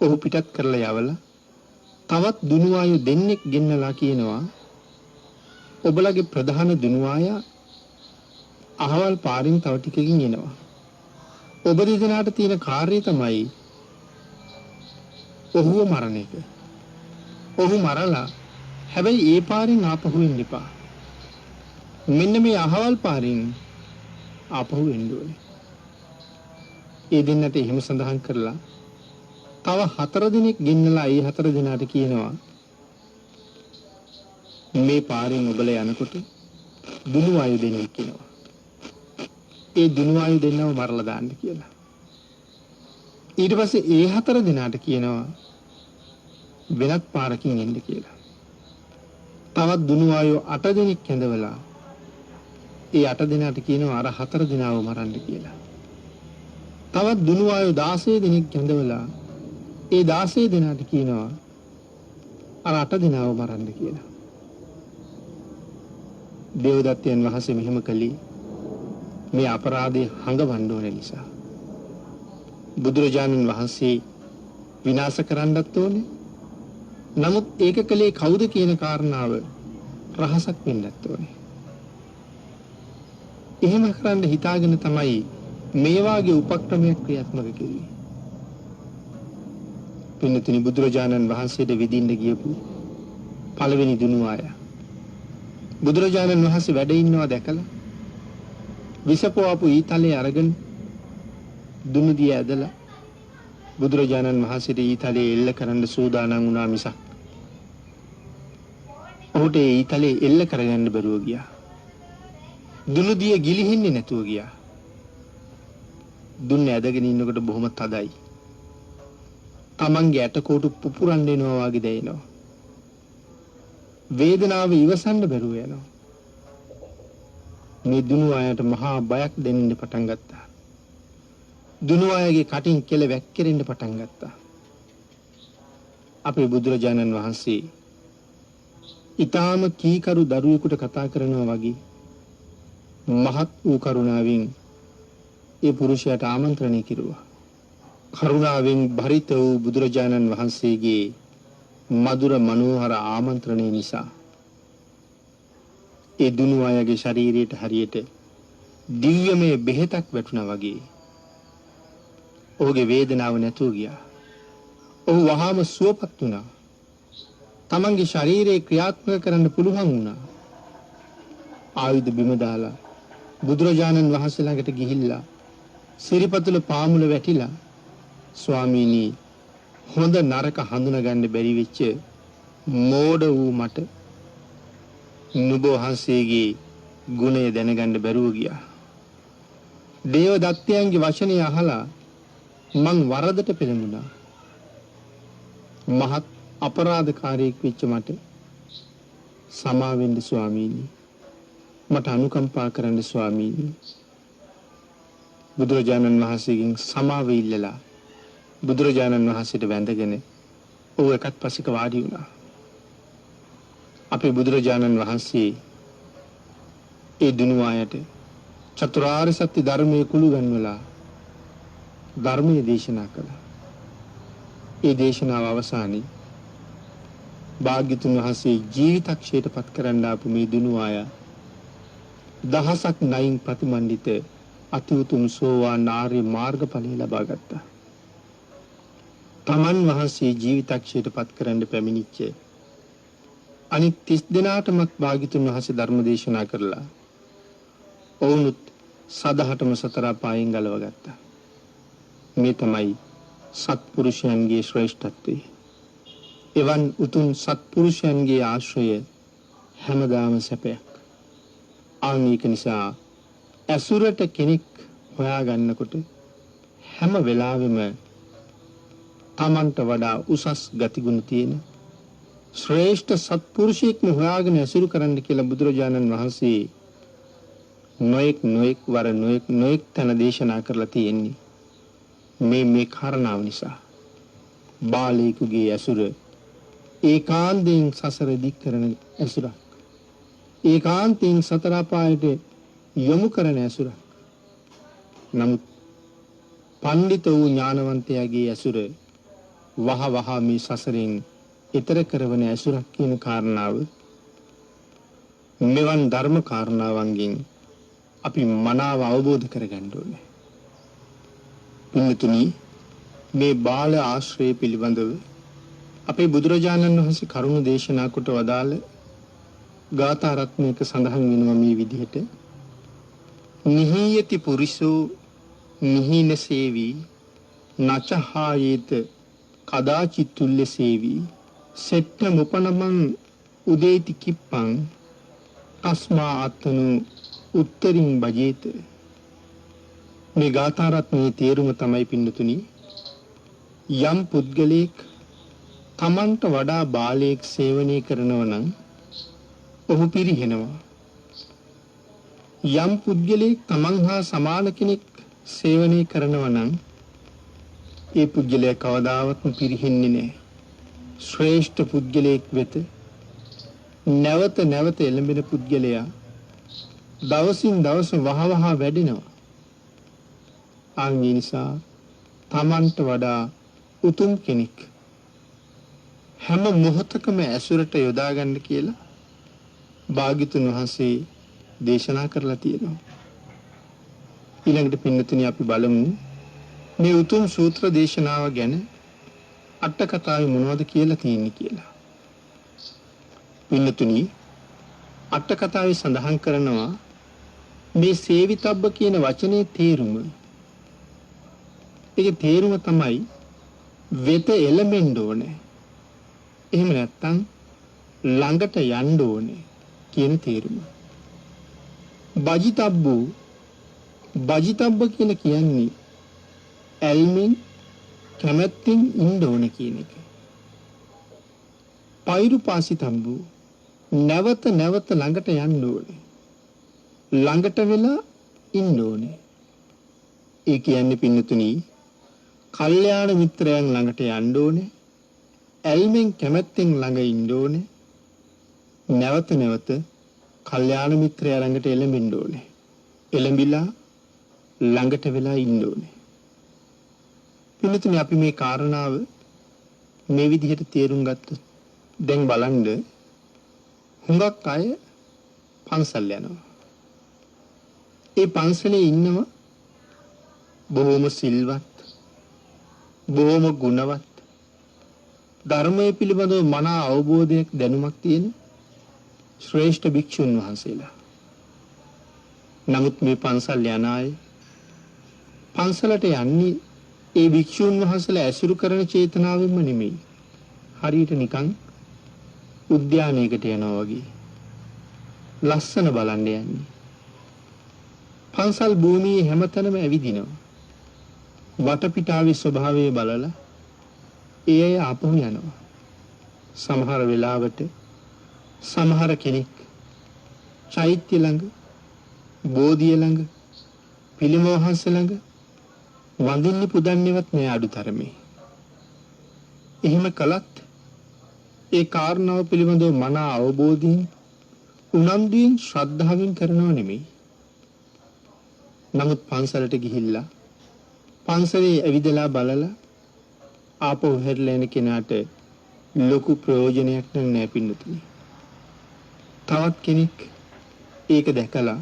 ඔහු පිටත් කරලා යවලා තවත් දුනුවායු දෙන්නෙක් ගෙන්නලා කියනවා ඔබලගේ ප්‍රධාන දුනුවායා අහවල් පාරින් තව ටිකකින් එනවා. ඔබ දෙදෙනාට තියෙන කාර්යය තමයි ඔහුව මරණ එක. ඔහු මරලා හැබැයි ඒ පාරින් ආපහු එන්න එපා. මෙන්න මේ අහවල් පාරින් ආපහු එන්න ඕනේ. ඒ දෙන්නට එහෙම සඳහන් කරලා තව 4 දිනක් ගෙන්නලා ඒ 4 දිනාට කියනවා මේ පාරින් ඔබලා යනකොට දුනුවායු දෙන්නෙක් කියනවා. ඒ දුනුවායු දෙන්නව මරලා දාන්න කියලා. ඊට පස්සේ ඒ 4 දිනාට කියනවා වෙනත් පාරකින් එන්න කියලා. තවත් දුනුවායු 8 දිනක් ඇඳවලා ඒ 8 දිනාට කියනවා අර 4 දිනාව මරන්න කියලා. තවත් දුනුවායු 16 දිනක් ඇඳවලා ඒ 16 දිනාට කියනවා අර 8 දිනාව මරන්න කියලා. දේවදත්තයන් වහන්සේ මෙහෙම කළේ මේ අපරාධේ හඟවන්න ඕන නිසා. බුදුරජාණන් වහන්සේ විනාශ කරන්නත් ඕනේ. නමුත් ඒක කලේ කවුද කියන කාරණාව රහසක් වෙන්නත් ඕනේ. එහෙම කරන්න හිතාගෙන තමයි මේ වාගේ උපක්‍රමයක් ක්‍රියාත්මක කෙරුවේ. පින්නතුනි බුදුරජාණන් වහන්සේට විදින්න ගියපු පළවෙනි දුනුවායා බුදුරජාණන් වහන්සේ වැඩ ඉන්නවා දැකලා විසපෝවපු ඊතලේ අරගෙන දුනුදිය ඇදලා බුදුරජාණන් වහන්සේට ඊතලේ එල්ල කරන්න සූදානම් වුණා මිසක් ඔහුට ඒ ඊතලේ එල්ල කරගන්න බැරුව ගියා. දුනුදිය ගිලිහෙන්නේ නැතුව ගියා. දුන්න ඇදගෙන ඉන්නකොට බොහොම තදයි. තමන්ගේ ඇටකොටු පුපුරන්න එනවා වගේ දැනෙනවා. වේදනාව ඉවසන්න බැරුව යනවා. මේ දුනුවායට මහා බයක් දැනෙන්න පටන් ගත්තා. දුනුවායගේ කටින් කෙල වැක්කිරෙන්න පටන් ගත්තා. අපේ බුදුරජාණන් වහන්සේ ඊටාම කීකරු දරුවෙකුට කතා කරනවා වගේ මහත් වූ කරුණාවෙන් ඒ පුරුෂයාට ආමන්ත්‍රණය කෙරුවා. කරුණාවෙන් භරිත වූ බුදුරජාණන් වහන්සේගේ මధుර මනෝහර ආමන්ත්‍රණය නිසා ඒ දුනුවායගේ ශරීරයට හරියට දිව්‍යමය බෙහෙතක් වැටුණා වගේ ඔහුගේ වේදනාව නැතුව ගියා. ඔහු වහාම සුවපත් වුණා. තමන්ගේ ශරීරේ ක්‍රියාත්මක කරන්න පුළුවන් වුණා. ආයුධ බිම දාලා බුදුරජාණන් වහන්සේ ළඟට ගිහිල්ලා සිරිපතුල පාමුල වැටිලා ස්වාමීනි හොඳ නරක හඳුනගන්න බැරි වෙච්ච මෝඩ වූ මට නුඹ වහන්සේගේ ගුණය දැනගන්න බැරුව ගියා. දේවදත්තයන්ගේ වචනේ අහලා මං වරදට පෙළඹුණා. මහත් අපරාධකාරයෙක් වෙච්ච මට සමා වෙන්න ස්වාමීනි. මට අනුකම්පා කරන්න ස්වාමීනි. බුදුරජාණන් වහන්සේගෙන් සමාව ඉල්ලලා බුදුරජාණන් වහන්සේට වැඳගෙන ඔහු එකත් පස්සෙක වාඩි වුණා. අපේ බුදුරජාණන් වහන්සේ ඒ දුනුවායට චතුරාර්ය සත්‍ය ධර්මයේ කුළු ගන්වලා ධර්මයේ දේශනා කළා. ඒ දේශනාව අවසානයේ භාග්‍යතුන් වහන්සේ ජීවිතක්ෂයට පත් කරන්න ආපු මේ දුනුවාය දහසක් නයින් ප්‍රතිමන්විත අති උතුම් සෝවාන් ආර්ය මාර්ගඵලය ලබා ගත්තා. තමන් වහන්සේ ජීවිතක්ෂයට පත් කරන්න පැමිණිච්ච අනිත් 30 දෙනාටම භාග්‍යතුන් වහන්සේ ධර්ම දේශනා කරලා ඔවුනුත් සදහටම සතර පායෙන් ගලව ගත්තා. මේ තමයි සත්පුරුෂයන්ගේ ශ්‍රේෂ්ඨත්වය. එවන් උතුම් සත්පුරුෂයන්ගේ ආශ්‍රය හැමදාම සැපයක්. ආනික නිසා ඇසුරට කෙනෙක් හොයාගන්නකොට හැම වෙලාවෙම තමන්ට වඩා උසස් ගතිගුණ තියෙන ශ්‍රේෂ්ඨ සත්පුරුෂයෙක්ම හොයාගෙන ඇසුරු කරන්න කියලා බුදුරජාණන් වහන්සේ නොඑක් වර නොඑක් තැන දේශනා කරලා තියෙන්නේ. මේ කාරණාව නිසා බාලයෙකුගේ ඇසුර ඒකාන්තයෙන් සසර දික් කරන ඇසුරක්. ඒකාන්තයෙන් සතර අපායට යොමු කරන ඇසුර. නමුත් පඬිත වූ ඥානවන්තයාගේ ඇසුර වහ වහ මේ සසරෙන් ඈතර කරවන ඇසුරක් කියන කාරණාව මෙවන් ධර්ම කාරණාවන්ගෙන් අපි මනාව අවබෝධ කරගන්න ඕනේ. පින්තුනි, මේ බාල ආශ්‍රය පිළිබඳව අපේ බුදුරජාණන් වහන්සේ කරුණ දේශනා කොට වදාළ ගාථා රත්නයක සඳහන් වෙනවා මේ විදිහට: නිහීයති පුරිසෝ නිහීන සේවි නචහායේත කදාචිත් තුල්ල සේවි සෙට්ට මුපනමං උදේති කිප්පං තස්මා අත්නු උත්තරින් බජේත. මේ ගාථා රත්නයේ තේරුම තමයි පින්නතුනි, යම් පුද්ගලෙක් තමන්ට වඩා බාලයෙක් සේවනය කරනවා නම් ඔහු පිරිහෙනවා. යම් පුද්ගලෙක් තමන් හා සමාන කෙනෙක් සේවනය කරනවා නම් ඒ පුද්ගලයා කවදාවත්ම පිරිහෙන්නේ නැහැ. ශ්‍රේෂ්ඨ පුද්ගලයෙක් වෙත නැවත නැවත එළඹෙන පුද්ගලයා දවසින් දවස වහවහ වැඩෙනවා. ඒ නිසා තමන්ට වඩා උතුම් කෙනෙක් හැම මොහොතකම ඇසුරට යොදා ගන්න කියලා භාග්‍යතුන් වහන්සේ දේශනා කරලා තියෙනවා. ඊළඟට පින්නතුනි අපි බලමු මේ උතුම් සූත්‍ර දේශනාව ගැන අට කතාවේ මොනවද කියලා තියෙන්නේ කියලා. පින්නතුනි, අට කතාවේ සඳහන් කරනවා මේ සේවිතබ්බ කියන වචනේ තේරුම. ඒකේ තේරුම තමයි වෙත එළඹෙන්න ඕනේ. එහෙම නැත්නම් ළඟට යන්න ඕනේ කියන තේරුම. බජිතබ්බ කියලා කියන්නේ ඇල්මෙන් කැමැත්තෙන් ඉන්න ඕනේ කියන එක. පෛරුපාසිතබ්බු නැවත නැවත ළඟට යන්න ඕනේ. ළඟට වෙලා ඉන්න ඕනේ. ඒ කියන්නේ පින්නතුනි, කල්යාණ මිත්‍රයන් ළඟට යන්න ඕනේ. ඇල්මෙන් කැමැත්තෙන් ළඟ ඉන්න ඕනේ. නැවත නැවත කල්යාණ මිත්‍රයා ළඟට එළඹෙන්න ඕනේ. එළඹිලා ළඟට වෙලා ඉන්න ඕනේ. පින්නතුනි, අපි මේ කාරණාව මේ විදිහට තේරුම් ගත්තොත් දැන් බලන්න, හුඟක් අය පන්සල් යනවා. ඒ පන්සලේ ඉන්නව බොහොම සිල්වත්, බොහොම ගුණවත්, ධර්මයේ පිළිබඳව මනා අවබෝධයක් දැනුමක් තියෙන ශ්‍රේෂ්ඨ භික්ෂුන් වහන්සේලා. නමුත් මේ පන්සල් යන අය පන්සලට යන්නේ ඒ භික්ෂුන් වහන්සේලා ඇසුරු කරන චේතනාවෙන්ම නෙමෙයි. හරියට නිකන් උද්‍යානයකට යනවා වගේ ලස්සන බලන්න යන්නේ. පන්සල් භූමියේ හැමතැනම ඇවිදිනවා. වටපිටාවේ ස්වභාවය බලලා ඒ අය ආපහු යනවා. සමහර වෙලාවට සමහර කෙනෙක් චෛත්‍ය ළඟ, බෝධිය ළඟ, පිළිම වහන්සේ ළඟ වඳින්න පුදන්නේවත් නෑ අඩුතරමේ. එහෙම කළත් ඒ කාරණාව පිළිබඳව මනා අවබෝධයෙන්, උනන්දුවෙන්, ශ්‍රද්ධාවෙන් කරනව නෙමෙයි. නමුත් පන්සලට ගිහිල්ලා පන්සලේ ඇවිදලා බලලා ආපහු හැරිලා එන කෙනාට ලොකු ප්‍රයෝජනයක් නැහැ පින්නතුනි. තවත් කෙනෙක් ඒක දැකලා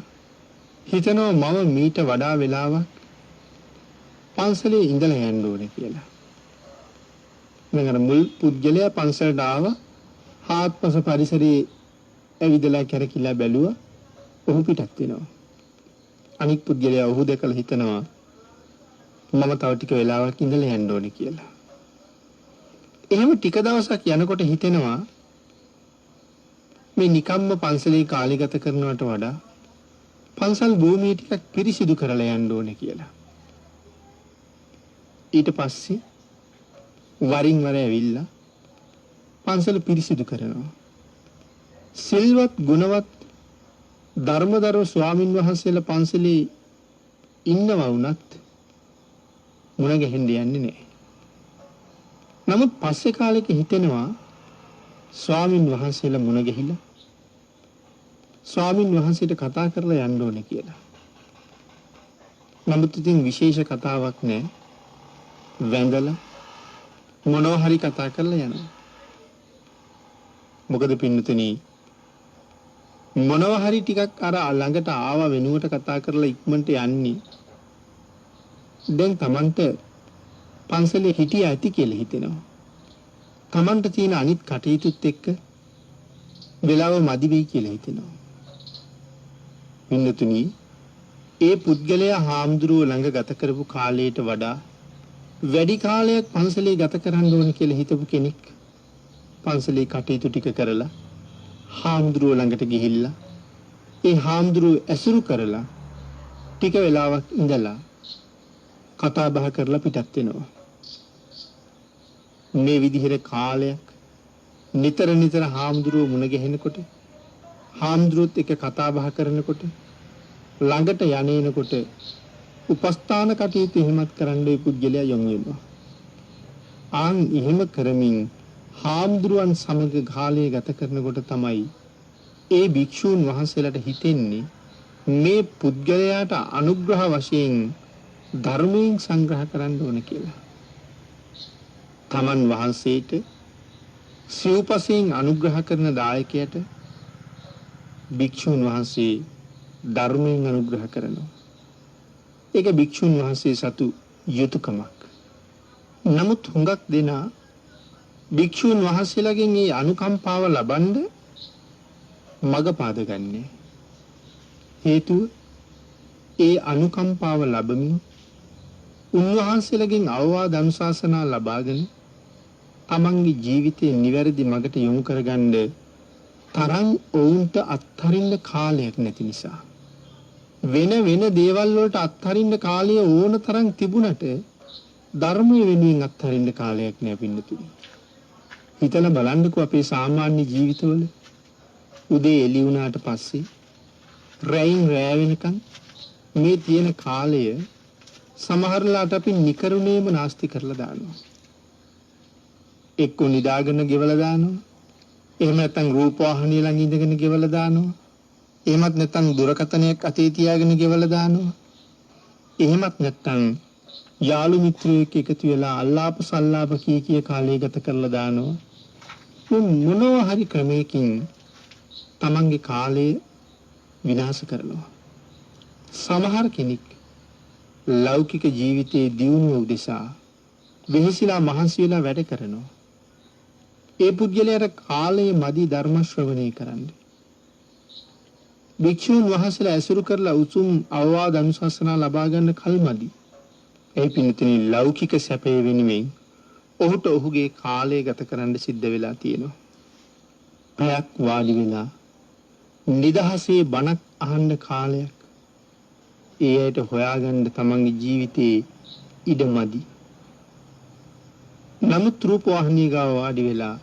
හිතනවා මම මීට වඩා වෙලාවක් පන්සලේ ඉඳලා යන්න ඕනේ කියලා. මම මුල් පුද්ගලයා පන්සලට ආවා, හාත්පස පරිසරයේ ඇවිදලා කැරකිලා බැලුවා, ඔහු පිටත් වෙනවා. අනික් පුද්ගලයා ඔහු දැකලා හිතනවා මම තව ටික වෙලාවක් ඉඳලා යන්න ඕනේ කියලා. එහෙම ටික දවසක් යනකොට හිතෙනවා මේ නිකම්ම පන්සලේ කාලය ගත කරනවට වඩා පන්සල් භූමිය ටිකක් පිරිසිදු කරලා යන්න ඕනේ කියලා. ඊට පස්සේ වරින් වර ඇවිල්ලා පන්සල පිරිසිදු කරනවා. සිල්වත්, ගුණවත්, ධර්මදරව ස්වාමින් වහන්සේලා පන්සලේ ඉන්නවා වුණත් මුණ ගැහෙන්න යන්නේ නැහැ. නමුත් පස්සේ කාලෙක හිතෙනවා ස්වාමින් වහන්සේලා මුණ ගැහිලා ස්වාමින් වහන්සේට කතා කරලා යන්න ඕනේ කියලා. නමුත් ඉතින් විශේෂ කතාවක් නැහැ. වැඳලා මොනවා හරි කතා කරලා යනවා. මොකද පින්නතුනි මොනවා හරි ටිකක් අර ළඟට ආව වෙනුවට කතා කරලා ඉක්මනට යන්නේ. දැන් Tamanට පන්සලේ හිටියා ඇති කියලා හිතෙනවා. Tamanට තියෙන අනිත් කටයුතුත් එක්ක වෙලාව මදි වෙයි කියලා හිතෙනවා. පින්නතුනි ඒ පුද්ගලයා හාමුදුරුව ළඟ ගත කරපු කාලයට වඩා වැඩි කාලයක් පන්සලේ ගත කරන්න ඕන කියලා හිතපු කෙනෙක් පන්සලේ කටයුතු ටික කරලා හාමුදුරුව ළඟට ගිහිල්ලා ඒ හාමුදුරුව ඇසුරු කරලා ටික වෙලාවක් ඉඳලා කතා බහ කරලා පිටත් වෙනවා. මේ විදිහට කාලයක් නිතර නිතර හාමුදුරුව මුණ ගැහෙනකොට හාමුදුරුවොත් එක්ක කතා බහ කරනකොට ළඟට යන්නේනකොට උපස්ථාන කටයුතු එහෙමත් කරන්න ඒ පුද්ගලයා යොමු වෙනවා. ආන් එහෙම කරමින් හාමුදුරුවන් සමග කාලය ගත කරනකොට තමයි ඒ භික්ෂූන් වහන්සේලාට හිතෙන්නේ මේ පුද්ගලයාට අනුග්‍රහ වශයෙන් ධර්මයෙන් සංග්‍රහ කරන්න ඕන කියලා. තමන් වහන්සේට සිව්පසයෙන් අනුග්‍රහ කරන දායකයට භික්ෂූන් වහන්සේ ධර්මයෙන් අනුග්‍රහ කරනවා. ඒක භික්ෂූන් වහන්සේ සතු යුතුයකමක්. නමුත් හුඟක් දෙනා භික්ෂූන් වහන්සේලාගෙන් මේ අනුකම්පාව ලබන්න මඟ පාද ගන්නේ. හේතුව ඒ අනුකම්පාව ලැබමින් උන්වහන්සේලාගෙන් අවවාද අනුශාසනා ලබාගෙන තමන්ගේ ජීවිතේ නිවැරදි මඟට යොමු කරගන්න තරම් ඔවුන්ට අත්හරින්න කාලයක් නැති නිසා. වෙන දේවල් වලට අත්හරින්න කාලය ඕන තරම් තිබුණට ධර්මයේ වෙනුවෙන් අත්හරින්න කාලයක් නෑ පින්නතුනි. හිතලා බලන්නකෝ අපේ සාමාන්‍ය ජීවිතවල උදේ එළි වුණාට පස්සේ රැයින් රෑ වෙනකන් මේ තියෙන කාලය සමහරලාට අපි නිකරුණේම නාස්ති කරලා දානවා. එක්ක නිදාගෙන ගෙවලා දානවා. එහෙම නැත්නම් රූපවාහිනිය ළඟ ඉඳගෙන ගෙවලා දානවා. එහෙමත් නැත්නම් දුරකථනයක් අතේ තියාගෙන ගෙවලා දානවා. එහෙමත් නැත්නම් යාළු මිත්‍රයෝ එක්ක එකතු වෙලා අල්ලාප සල්ලාප කී කාලය ගත කරලා දානවා. මොනවා හරි ක්‍රමයකින් තමන්ගේ කාලය විනාශ කරනවා. සමහර කෙනෙක් ලෞකික ජීවිතයේ දියුණුව උදෙසා වෙහෙසිලා මහන්සි වෙලා වැඩ කරනවා. ඒ පුද්ගලයාට කාලය මදි ධර්ම ශ්‍රවණය කරන්න. භික්ෂුන් වහන්සේලා ඇසුරු කරලා උතුම් අවවාද අනුශාසනා ලබා ගන්න කල් මදි. ඒ පින්තුනි ලෞකික සැපේ වෙනුවෙන් ඔහුට ඔහුගේ කාලය ගත කරන්න සිද්ධ වෙලා තියෙනවා. පැයක් වාඩි වෙලා නිදහසේ බණක් අහන්න කාලයක් ඒ ඇයට හොයාගන්න තමන්ගේ ජීවිතේ ඉඩමදි. නමුත් රූපවාහිනිය ගාව වාඩි වෙලා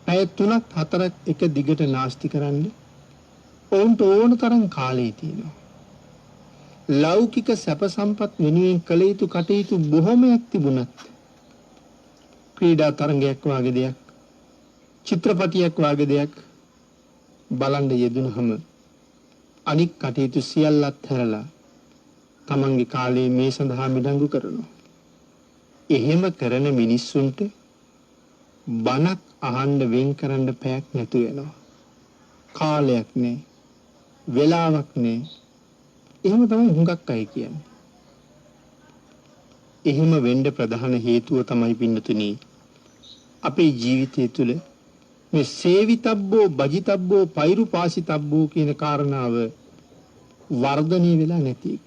පැය 3ක් 4ක් එක දිගට නාස්ති කරන්න ඔවුන්ට ඕන තරම් කාලය තියෙනවා. ලෞකික සැප සම්පත් වෙනුවෙන් කළ යුතු කටයුතු බොහොමයක් තිබුණත් ක්‍රීඩා තරඟයක් වගේ දෙයක් චිත්‍රපටියක් වගේ දෙයක් බලන්න යෙදුනහම අනික් කටයුතු සියල්ලත් හැරලා තමන්ගේ කාලය මේ සඳහා මිඩංගු කරනවා. එහෙම කරන මිනිස්සුන්ට බණක් අහන්න වෙන් කරන්න පැයක් නැතු වෙනවා. කාලයක් නෑ. වෙලාවක් නෑ. එහෙම තමයි හුඟක් අය කියන්නේ. එහෙම වෙන්න ප්‍රධාන හේතුව තමයි පින්නතුනි අපේ ජීවිතය තුළ මේ සේවිතබ්බෝ බජිතබ්බෝ පෛරුපාසිතබ්බෝ කියන කාරණාව වර්ධනය වෙලා නැති එක.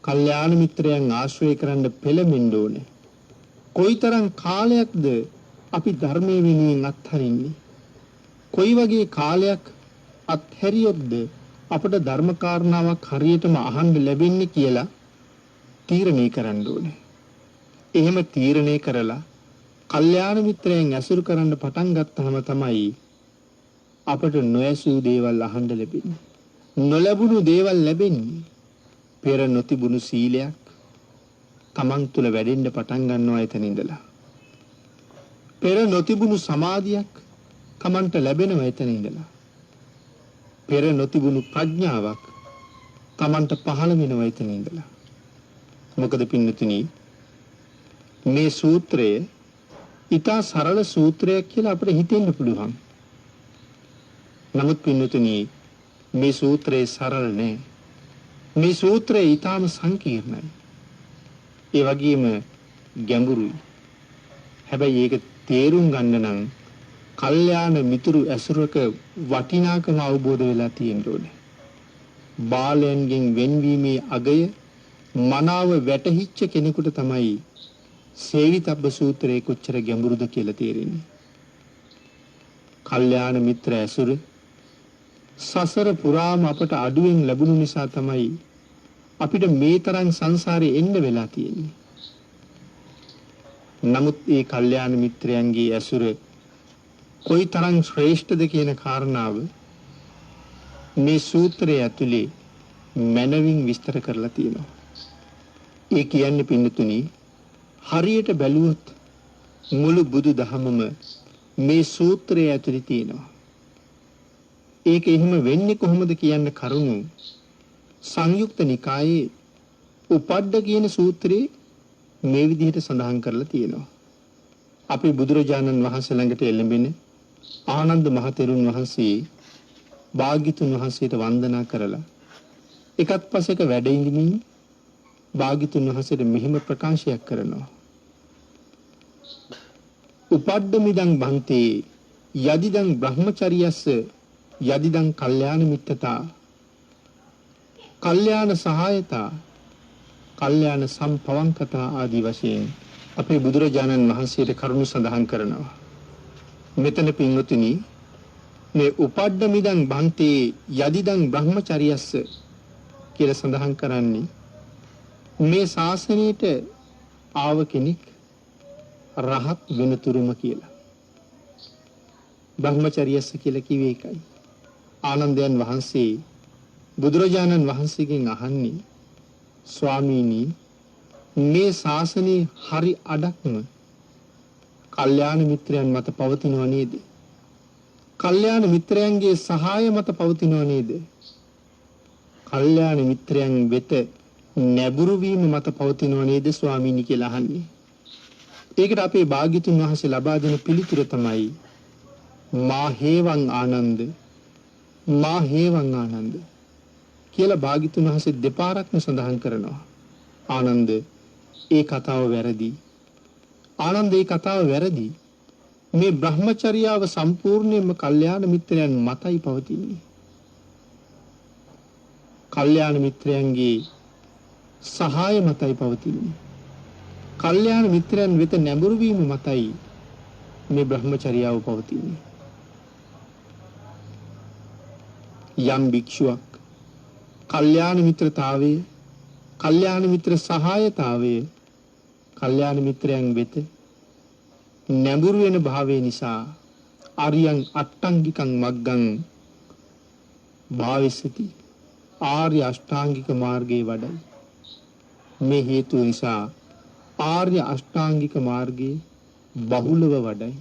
කල්යාණ මිත්‍රයන් ආශ්‍රය කරන්න පෙළඹෙන්න ඕනේ. කොයිතරම් කාලයක්ද අපි ධර්මයේ වෙනුවෙන් අත්හරින්නේ? කොයි වගේ කාලයක් අත්හැරියොත්ද අපට ධර්ම කාරණාවක් හරියටම අහන්න ලැබෙන්නේ කියලා තීරණය කරන්න ඕනේ. එහෙම තීරණය කරලා කල්යාණ මිත්‍රයන් ඇසුරු කරන්න පටන් ගත්තාම තමයි අපට නොඇසූ දේවල් අහන්න ලැබෙන්නේ. නොලැබුණු දේවල් ලැබෙන්නේ. පෙර නොතිබුණු සීලයක් තමන් තුළ වැඩෙන්න පටන් ගන්නවා එතන ඉඳලා. පෙර නොතිබුණු සමාධියක් තමන්ට ලැබෙනවා එතන ඉඳලා. පෙර නොතිබුණු ප්‍රඥාවක් Tamanට පහළ වෙනවා එතන ඉඳලා. මොකද පින්නතුනි මේ සූත්‍රය ඊටා සරල සූත්‍රයක් කියලා අපිට හිතෙන්න පුළුවන්. නමුත් පින්නතුනි මේ සූත්‍රය සරල නෑ. මේ සූත්‍රය ඊටාම සංකීර්ණයි. ඒ වගේම ගැඹුරුයි. හැබැයි ඒක තේරුම් ගන්න නම් කල්යාණ මිතුරු ඇසුරක වටිනාකම අවබෝධ වෙලා තියෙන්න ඕනේ. බාලයන්ගෙන් වෙන්වීමේ අගය මනාව වැටහිච්ච කෙනෙකුට තමයි සේවිතබ්බ සූත්‍රයේ කොච්චර ගැඹුරුද කියලා තේරෙන්නේ. කල්යාණ මිත්‍ර ඇසුර සසර පුරාම අපට අඩුවෙන් ලැබුණු නිසා තමයි අපිට මේ තරම් සංසාරේ එන්න වෙලා තියෙන්නේ. නමුත් මේ කල්යාණ මිත්‍රයන්ගේ ඇසුර කොයි තරම් ශ්‍රේෂ්ඨද කියන කාරණාව මේ සූත්‍රය ඇතුලේ මනවින් විස්තර කරලා තියෙනවා. ඒ කියන්නේ පින්නතුනි හරියට බැලුවොත් මුළු බුදු දහමම මේ සූත්‍රය ඇතුලේ තියෙනවා. ඒක එහෙම වෙන්නේ කොහොමද කියන්න කරුණු සංයුක්ත නිකායේ උපඩ්ඩ කියන සූත්‍රයේ මේ විදිහට සඳහන් කරලා තියෙනවා. අපේ බුදුරජාණන් වහන්සේ ළඟට එළඹෙන ආනන්ද මහතෙරුන් වහන්සේ භාග්‍යතුන් වහන්සේට වන්දනා කරලා එකත් පසෙක වැඩ ඉඳිමින් භාග්‍යතුන් වහන්සේට මෙහිම ප්‍රකාශයක් කරනවා. උපඩ්ඩමිදං බන්තේ යදිදං බ්‍රහ්මචරියස්ස යදිදං කල්යාණ මිත්තතා කල්යාණ සහායතා කල්යාණ සම්පවංකතා ආදී වශයෙන් අපේ බුදුරජාණන් වහන්සේට කරුණු සඳහන් කරනවා. මෙතන පින්වතුනි මේ උපඩ්ඩමිදං බන්තේ යදිදං බ්‍රහ්මචරියස්ස කියලා සඳහන් කරන්නේ මේ ශාසනයට ආව කෙනෙක් රහත් වෙනතුරුම කියලා. බ්‍රහ්මචරියස්ස කියලා කිව්වේ ඒකයි. ආනන්දයන් වහන්සේ බුදුරජාණන් වහන්සේගෙන් අහන්නේ ස්වාමීනි මේ ශාසනයේ හරි අඩක්ම කල්යාණ මිත්‍රයන් මත පවතිනව නේද? කල්යාණ මිත්‍රයන්ගේ සහාය මත පවතිනව නේද? කල්යාණ මිත්‍රයන් වෙත නැඹුරු වීම මත පවතිනව නේද ස්වාමීනි කියලා අහන්නේ. ඒකට අපේ භාග්‍යතුන් වහන්සේ ලබා දෙන පිළිතුර තමයි මා හේවං ආනන්ද මා හේවං ආනන්ද කියලා භාග්‍යතුන් වහන්සේ දෙපාරක්ම සඳහන් කරනවා. ආනන්ද ඒ කතාව වැරදි. ආනන්ද ඒ කතාව වැරදි. මේ බ්‍රහ්මචර්යාව සම්පූර්ණයෙන්ම කල්යාණ මිත්‍රයන් මතයි පවතින්නේ. කල්යාණ මිත්‍රයන්ගේ සහාය මතයි පවතින්නේ. කල්යාණ මිත්‍රයන් වෙත නැඹුරු වීම මතයි මේ බ්‍රහ්මචර්යාව පවතින්නේ. යම් භික්ෂුවක් කල්යාණ මිත්‍රතාවයේ කල්යාණ මිත්‍ර සහායතාවයේ කල්යාණ මිත්‍රයන් වෙත නැඹුරු වෙන භාවය නිසා ආර්යයන් අට්ටංගිකං මග්ගං භාවිසති ආර්ය අෂ්ටාංගික මාර්ගයේ වඩයි. මේ හේතු නිසා ආර්ය අෂ්ටාංගික මාර්ගයේ බහුලව වඩයි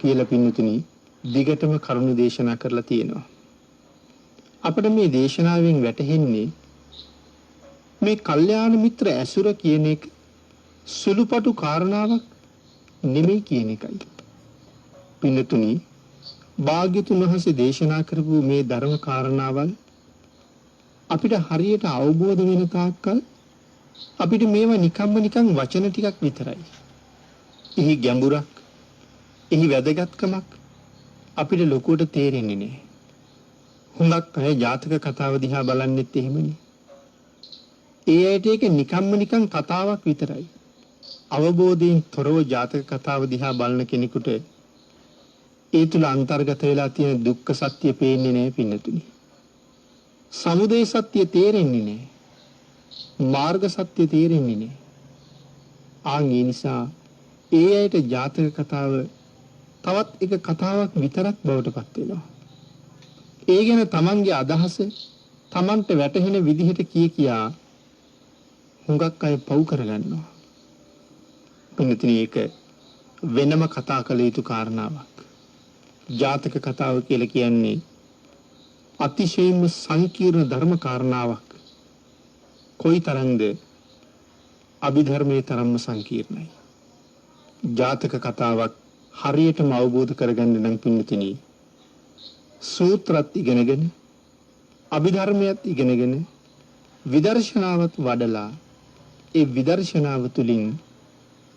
කියලා පින්තුනි දිගටම කරුණු දේශනා කරලා තියෙනවා. අපිට මේ දේශනාවෙන් වැටහෙන්නේ මේ කල්යාණ මිත්‍ර ඇසුර කියන එක සුළුපටු කාරණාවක් නෙමෙයි කියන එකයි. පින්තුනි භාග්‍යතුන් වහන්සේ දේශනා කරපු මේ ධර්ම කාරණාවල් අපිට හරියට අවබෝධ වෙන තාක්කල් අපිට මේවා නිකන් වචන ටිකක් විතරයි. එහි ගැඹුරක්, එහි වැදගත්කමක් අපිට ලොකුවට තේරෙන්නේ නැහැ. හුඟක් අය ජාතක කතාව දිහා බලන්නෙත් එහෙමනේ. ඒ ඇයිට ඒක නිකන් කතාවක් විතරයි. අවබෝධයෙන් තොරව ජාතක කතාව දිහා බලන කෙනෙකුට ඒ තුල අන්තර්ගත වෙලා තියෙන දුක්ඛ සත්‍ය පේන්නේ නැහැ පින්නතුනි. සමුදය සත්‍ය තේරෙන්නේ නැහැ. මාර්ග සත්‍ය තේරෙන්නේ නැහැ. ආන් ඒ නිසා ඒ ඇයිට ජාතක කතාව තවත් එක කතාවක් විතරක් බවට පත් වෙනවා. ඒ ගැන තමන්ගේ අදහස තමන්ට වැටහෙන විදිහට කියා හුඟක් අය පව් කරගන්නවා. පින්නතුනි ඒක වෙනම කතා කළ යුතු කාරණාවක්. ජාතක කතාව කියලා කියන්නේ අතිශයින්ම සංකීර්ණ ධර්ම කාරණාවක්. කොයිතරම්ද අභිධර්මයේ තරම්ම සංකීර්ණයි. ජාතක කතාවක් හරියටම අවබෝධ කරගන්න නම් පින්නතිනි සූත්‍රත් ඉගෙනගෙන අභිධර්මයත් ඉගෙනගෙන විදර්ශනාවත් වඩලා ඒ විදර්ශනාව තුළින්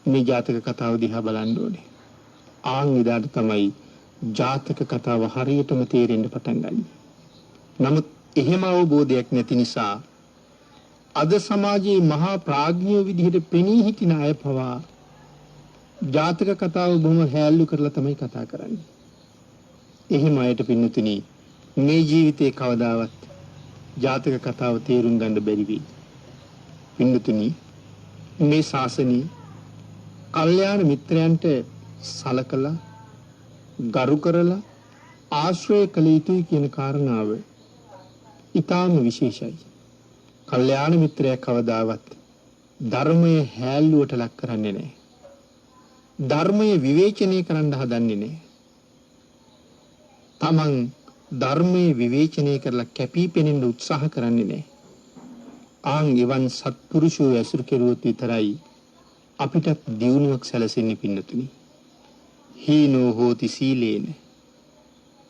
මේ ජාතක කතාව දිහා බලන්න ඕනේ. ආන් විදාට තමයි ජාතක කතාව හරියටම තේරෙන්න පටන් ගන්නේ. නමුත් එහෙම අවබෝධයක් නැති නිසා අද සමාජයේ මහා ප්‍රඥාව විදිහට පෙනී හිටින අය පවා ජාතක කතාව බොහොම හැල්ලු කරලා තමයි කතා කරන්නේ. එහෙම අයට පින්නතුනි මේ ජීවිතේ කවදාවත් ජාතක කතාව තේරුම් ගන්න බැරි වෙයි. පින්නතුනි මේ ශාසනී කල්යාණ මිත්‍රයන්ට සලකලා ගරු කරලා ආශ්‍රය කළ යුතුයි කියන කාරණාව ඊටාම විශේෂයි. කල්යාණ මිත්‍රයා කවදාවත් ධර්මයේ හැල්ලුවට ලක් කරන්නේ නැහැ. ධර්මයේ විවේචනය කරන්න හදන්නේ නැහැ. තමන් ධර්මයේ විවේචනය කරලා කැපී පෙනෙන්න උත්සාහ කරන්නේ නැහැ. ආන් එවන් සත්පුරුෂෝ ඇසුරු කෙරුවොත් විතරයි අපිට දියුණුවක් සැලසෙන්නේ පින්නතුනි. හීනෝ හෝති සීලේන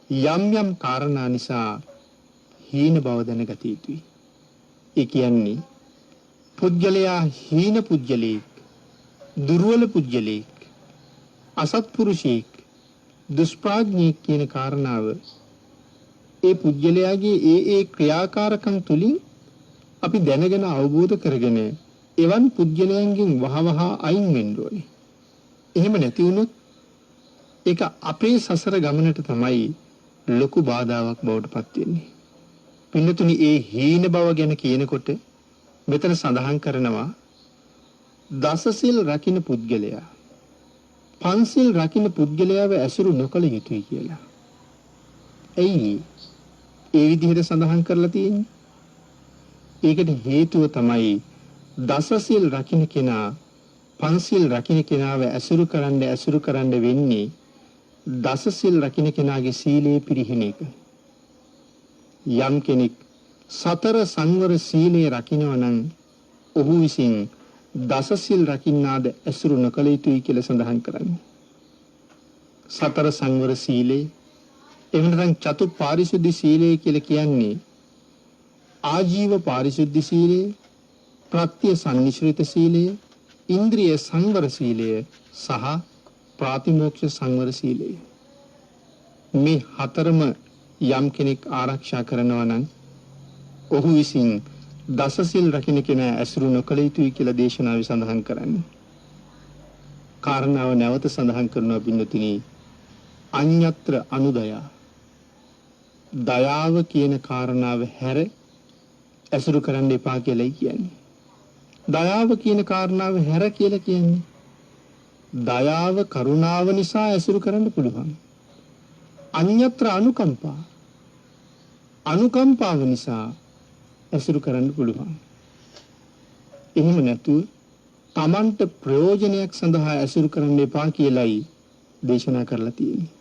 යම් යම් කාරණා නිසා හීන බව දැනගත යුතුයි. ඒ කියන්නේ පුජ්‍යලයා හීන පුජ්‍යලෙක්, දුර්වල පුජ්‍යලෙක්, අසත්පුරුෂයෙක්, දුෂ්ප්‍රඥයෙක් කියන කාරණාව ඒ පුජ්‍යලයාගේ ඒ ක්‍රියාකාරකම් තුලින් අපි දැනගෙන අවබෝධ කරගෙන එවන් පුජ්‍යලයන්ගෙන් වහවහ අයින් වෙන්න ඕනේ. එහෙම නැති වුණොත් ඒක අපේ සසර ගමනට තමයි ලොකු බාධාවක් බවට පත් වෙන්නේ. පින්නතුනි ඒ හීන බව ගැන කියනකොට මෙතන සඳහන් කරනවා දසසිල් රකින්න පුද්ගලයා පන්සිල් රකින්න පුද්ගලයාව ඇසුරු නොකළ යුතුයි කියලා. එයි ඒ විදිහට සඳහන් කරලා තියෙන්නේ. ඒකට හේතුව තමයි දසසිල් රකින්න කෙනා පන්සිල් රකින්න කෙනාව ඇසුරු කරන්න වෙන්නේ දසසිල් රකින්න කෙනාගේ සීලයේ පිරිහින එක. යම් කෙනෙක් සතර සංවර සීලයේ රකින්නවා නම් ඔහු විසින් දසසිල් රකින්නාද ඇසුරු නොකළ යුතුයි කියලා සඳහන් කරන්නේ. සතර සංවර සීලය එහෙම නැත්නම් චතුප්පාරිශුද්ධ සීලය කියලා කියන්නේ ආජීව පාරිශුද්ධ සීලය, ප්‍රත්‍ය සම්නිශ්‍රිත සීලය, ඉන්ද්‍රිය සංවර සීලය සහ ප්‍රාතිමෝක්ෂ සංවර සීලය. මේ හතරම යම් කෙනෙක් ආරක්ෂා කරනවා නම් ඔහු විසින් දසසිල් රකින්න කෙනා ඇසුරු නොකළ යුතුයි කියලා දේශනාවේ සඳහන් කරන්නේ. කාරණාව නැවත සඳහන් කරනවා පින්නතුනි අඤ්ඤත්‍ර අනුදයා. දයාව කියන කාරණාව හැර ඇසුරු කරන්න එපා කියලා කියන්නේ. දයාව කියන කාරණාව හැර කියලා කියන්නේ දයාව කරුණාව නිසා ඇසුරු කරන්න පුළුවන්. අඤ්ඤත්‍ර අනුකම්පා. අනුකම්පාව නිසා ඇසුරු කරන්න පුළුවන්. එහෙම නැතුව තමන්ට ප්‍රයෝජනයක් සඳහා ඇසුරු කරන්න එපා කියලායි දේශනා කරලා තියෙන්නේ.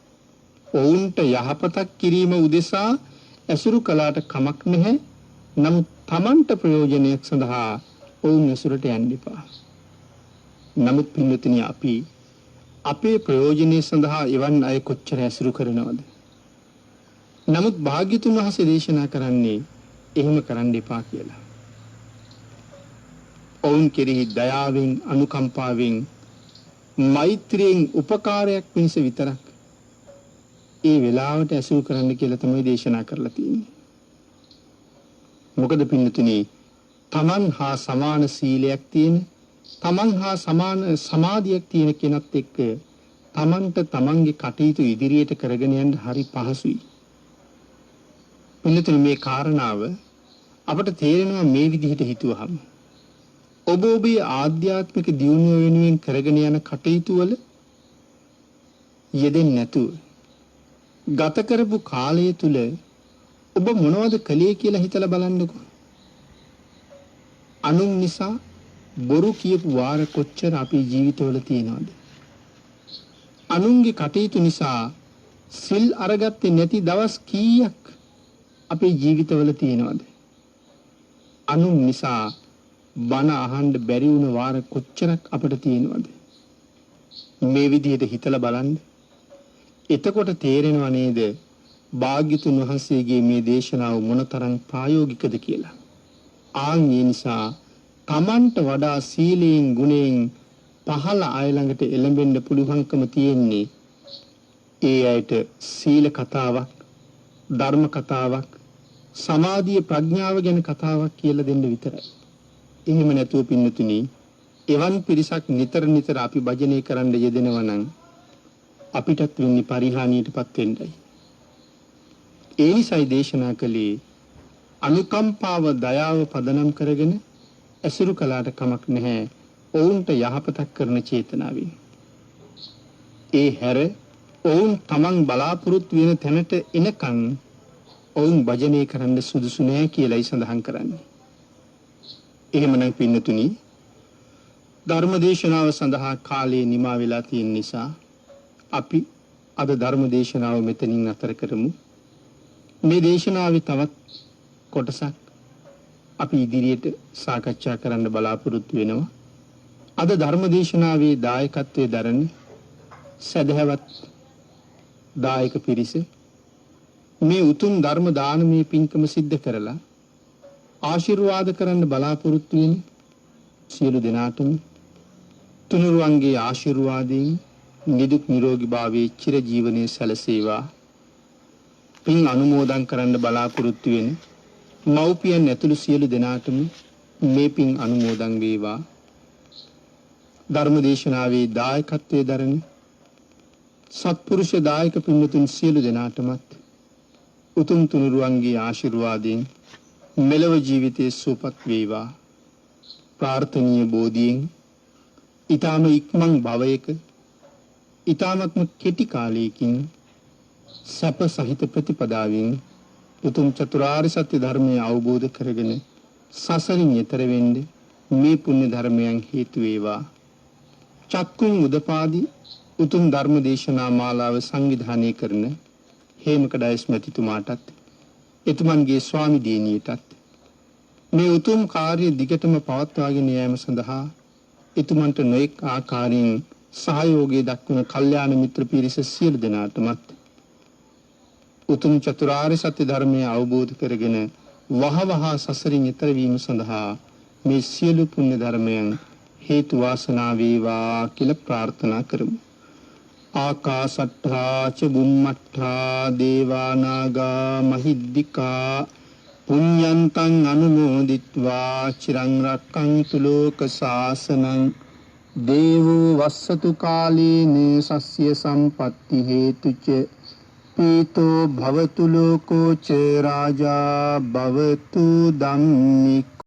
ඔවුන්ට යහපතක් කිරීම උදෙසා ඇසුරු කළාට කමක් නැහැ. නමුත් තමන්ට ප්‍රයෝජනයක් සඳහා ඔවුන් ඇසුරට යන්න එපා. නමුත් පින්වතුනි අපි අපේ ප්‍රයෝජනය සඳහා එවන් අය කොච්චර ඇසුරු කරනවද? නමුත් භාග්‍යතුන් වහන්සේ දේශනා කරන්නේ එහෙම කරන්න එපා කියලා. ඔවුන් කෙරෙහි දයාවෙන්, අනුකම්පාවෙන්, මෛත්‍රියෙන් උපකාරයක් පිණිස විතරක් ඒ වෙලාවට ඇසුරු කරන්න කියලා තමයි දේශනා කරලා තියෙන්නේ. මොකද පින්නතුනි තමන් හා සමාන සීලයක් තියෙන, තමන් හා සමාන සමාධියක් තියෙන කෙනත් එක්ක තමන්ට තමන්ගේ කටයුතු ඉදිරියට කරගෙන යන්න හරි පහසුයි. පින්නතුනි මේ කාරණාව අපට තේරෙනවා මේ විදිහට හිතුවහම. ඔබ ඔබේ ආධ්‍යාත්මික දියුණුව වෙනුවෙන් කරගෙන යන කටයුතු වල යෙදෙන්නේ නැතුව ගත කරපු කාලය තුල ඔබ මොනවද කළේ කියලා හිතලා බලන්නකෝ. අනුන් නිසා බොරු කියපු වාර කොච්චර අපේ ජීවිතවල තියෙනවද? අනුන්ගේ කටයුතු නිසා සිල් අරගත්තේ නැති දවස් කීයක් අපේ ජීවිතවල තියෙනවද? අනුන් නිසා බන අහන්න බැරි වුණ වාර කොච්චරක් අපිට තියෙනවද? මේ විදිහට හිතලා බලන්න. එතකොට තේරෙනව නේද භාග්‍යතුන් වහන්සේගේ මේ දේශනාව මොනතරම් ප්‍රායෝගිකද කියලා. ආන් ඒ නිසා තමන්ට වඩා සීලයෙන් ගුණයෙන් පහළ අය ළඟට එළඹෙන්න පුළුවන්කම තියෙන්නේ ඒ අයට සීල කතාවක්, ධර්ම කතාවක්, සමාධිය ප්‍රඥාව ගැන කතාවක් කියලා දෙන්න විතරයි. එහෙම නැතුව පින්නතුනි, එවන් පිරිසක් නිතර නිතර අපි භජනය කරන්න යෙදෙනවා නම් අපිටත් වෙන්නේ පරිහානියටපත් වෙන්නයි. ඒ නිසායි දේශනා කළේ අනුකම්පාව දයාව පදනම් කරගෙන ඇසුරු කළාට කමක් නැහැ ඔවුන්ට යහපතක් කරන චේතනාවෙන්. ඒ හැර ඔවුන් තමන් බලාපොරොත්තු වෙන තැනට එනකන් ඔවුන් භජනය කරන්න සුදුසු නැහැ කියලායි සඳහන් කරන්නේ. එහෙමනම් පින්නතුනි, ධර්මදේශනාව සඳහා කාලය නිමා වෙලා තියෙන නිසා අපි අද ධර්මදේශනාව මෙතනින් අතර කරමු. මේ දේශනාවේ තවත් කොටසක් අපි ඉදිරියට සාකච්ඡා කරන්න බලාපොරොත්තු වෙනවා. අද ධර්මදේශනාවේ දායකත්වයේ දරන සදහවත් දායක පිරිස මේ උතුම් ධර්ම දානමය පින්කම සිද්ධ කරලා ආශිර්වාද කරන්න බලාපොරොත්තු වෙන සියලු දෙනාටම තුනුරුවන්ගේ ආශිර්වාදයෙන් නිදුක් නිරෝගී භාවයේ චිර ජීවනයේ සැලසේවා. පින් අනුමෝදන් කරන්න බලාපොරොත්තු වෙන මව්පියන් ඇතුළු සියලු දෙනාටම මේ පින් අනුමෝදන් වේවා. ධර්මදේශනාවේ දායකත්වයේ දරන සත්පුරුෂ දායක පින්වතුන් සියලු දෙනාටමත් උතුම් තුනුරුවන්ගේ ආශිර්වාදයෙන් මෙලව ජීවිතයේ සුවපත් වේවා. ප්‍රාර්ථනීය බෝධියෙන් ඊ타ම ඉක්මන් භවයක ඊ타මත්ම කෙටි කාලයකින් සැප සහිත ප්‍රතිපදාවෙන් උතුම් චතුරාර්ය සත්‍ය ධර්මය අවබෝධ කරගෙන සසරින් එතර වෙන්න මේ පුණ්‍ය ධර්මයන් හේතු වේවා. චක්කුම් උදපාදි උතුම් ධර්ම දේශනා මාලාව සංවිධානය කරන හේමකඩයිස් මැතිතුමාටත් එතුමන්ගේ ස්වාමි දියණියටත් මේ උතුම් කාර්ය දිගටම පවත්වාගෙන යාම සඳහා එතුමන්ට නොඑක් ආකාරයෙන් සහයෝගය දක්වන කල්යාණ මිත්‍ර පිරිස සියලු දෙනාටමත් උතුම් චතුරාර්ය සත්‍ය ධර්මය අවබෝධ කරගෙන වහවහ සසරින් එතර වීම සඳහා මේ සියලු පුණ්‍ය ධර්මයන් හේතු වාසනා වේවා කියලා ප්‍රාර්ථනා කරමු. ආකාසට්ඨා ච බුම්මට්ඨා දේවා නාග මහිද්దికා පුඤ්ඤන්තං අනුමෝදිත්වා චිරං රක්ඛන්තු ලෝක සාසනං දේවෝ වස්සතු කාලේන සස්්‍ය සම්පatti හේතුච පීතෝ භවතු ලෝකෝ ච රාජා භවතු ධම්මික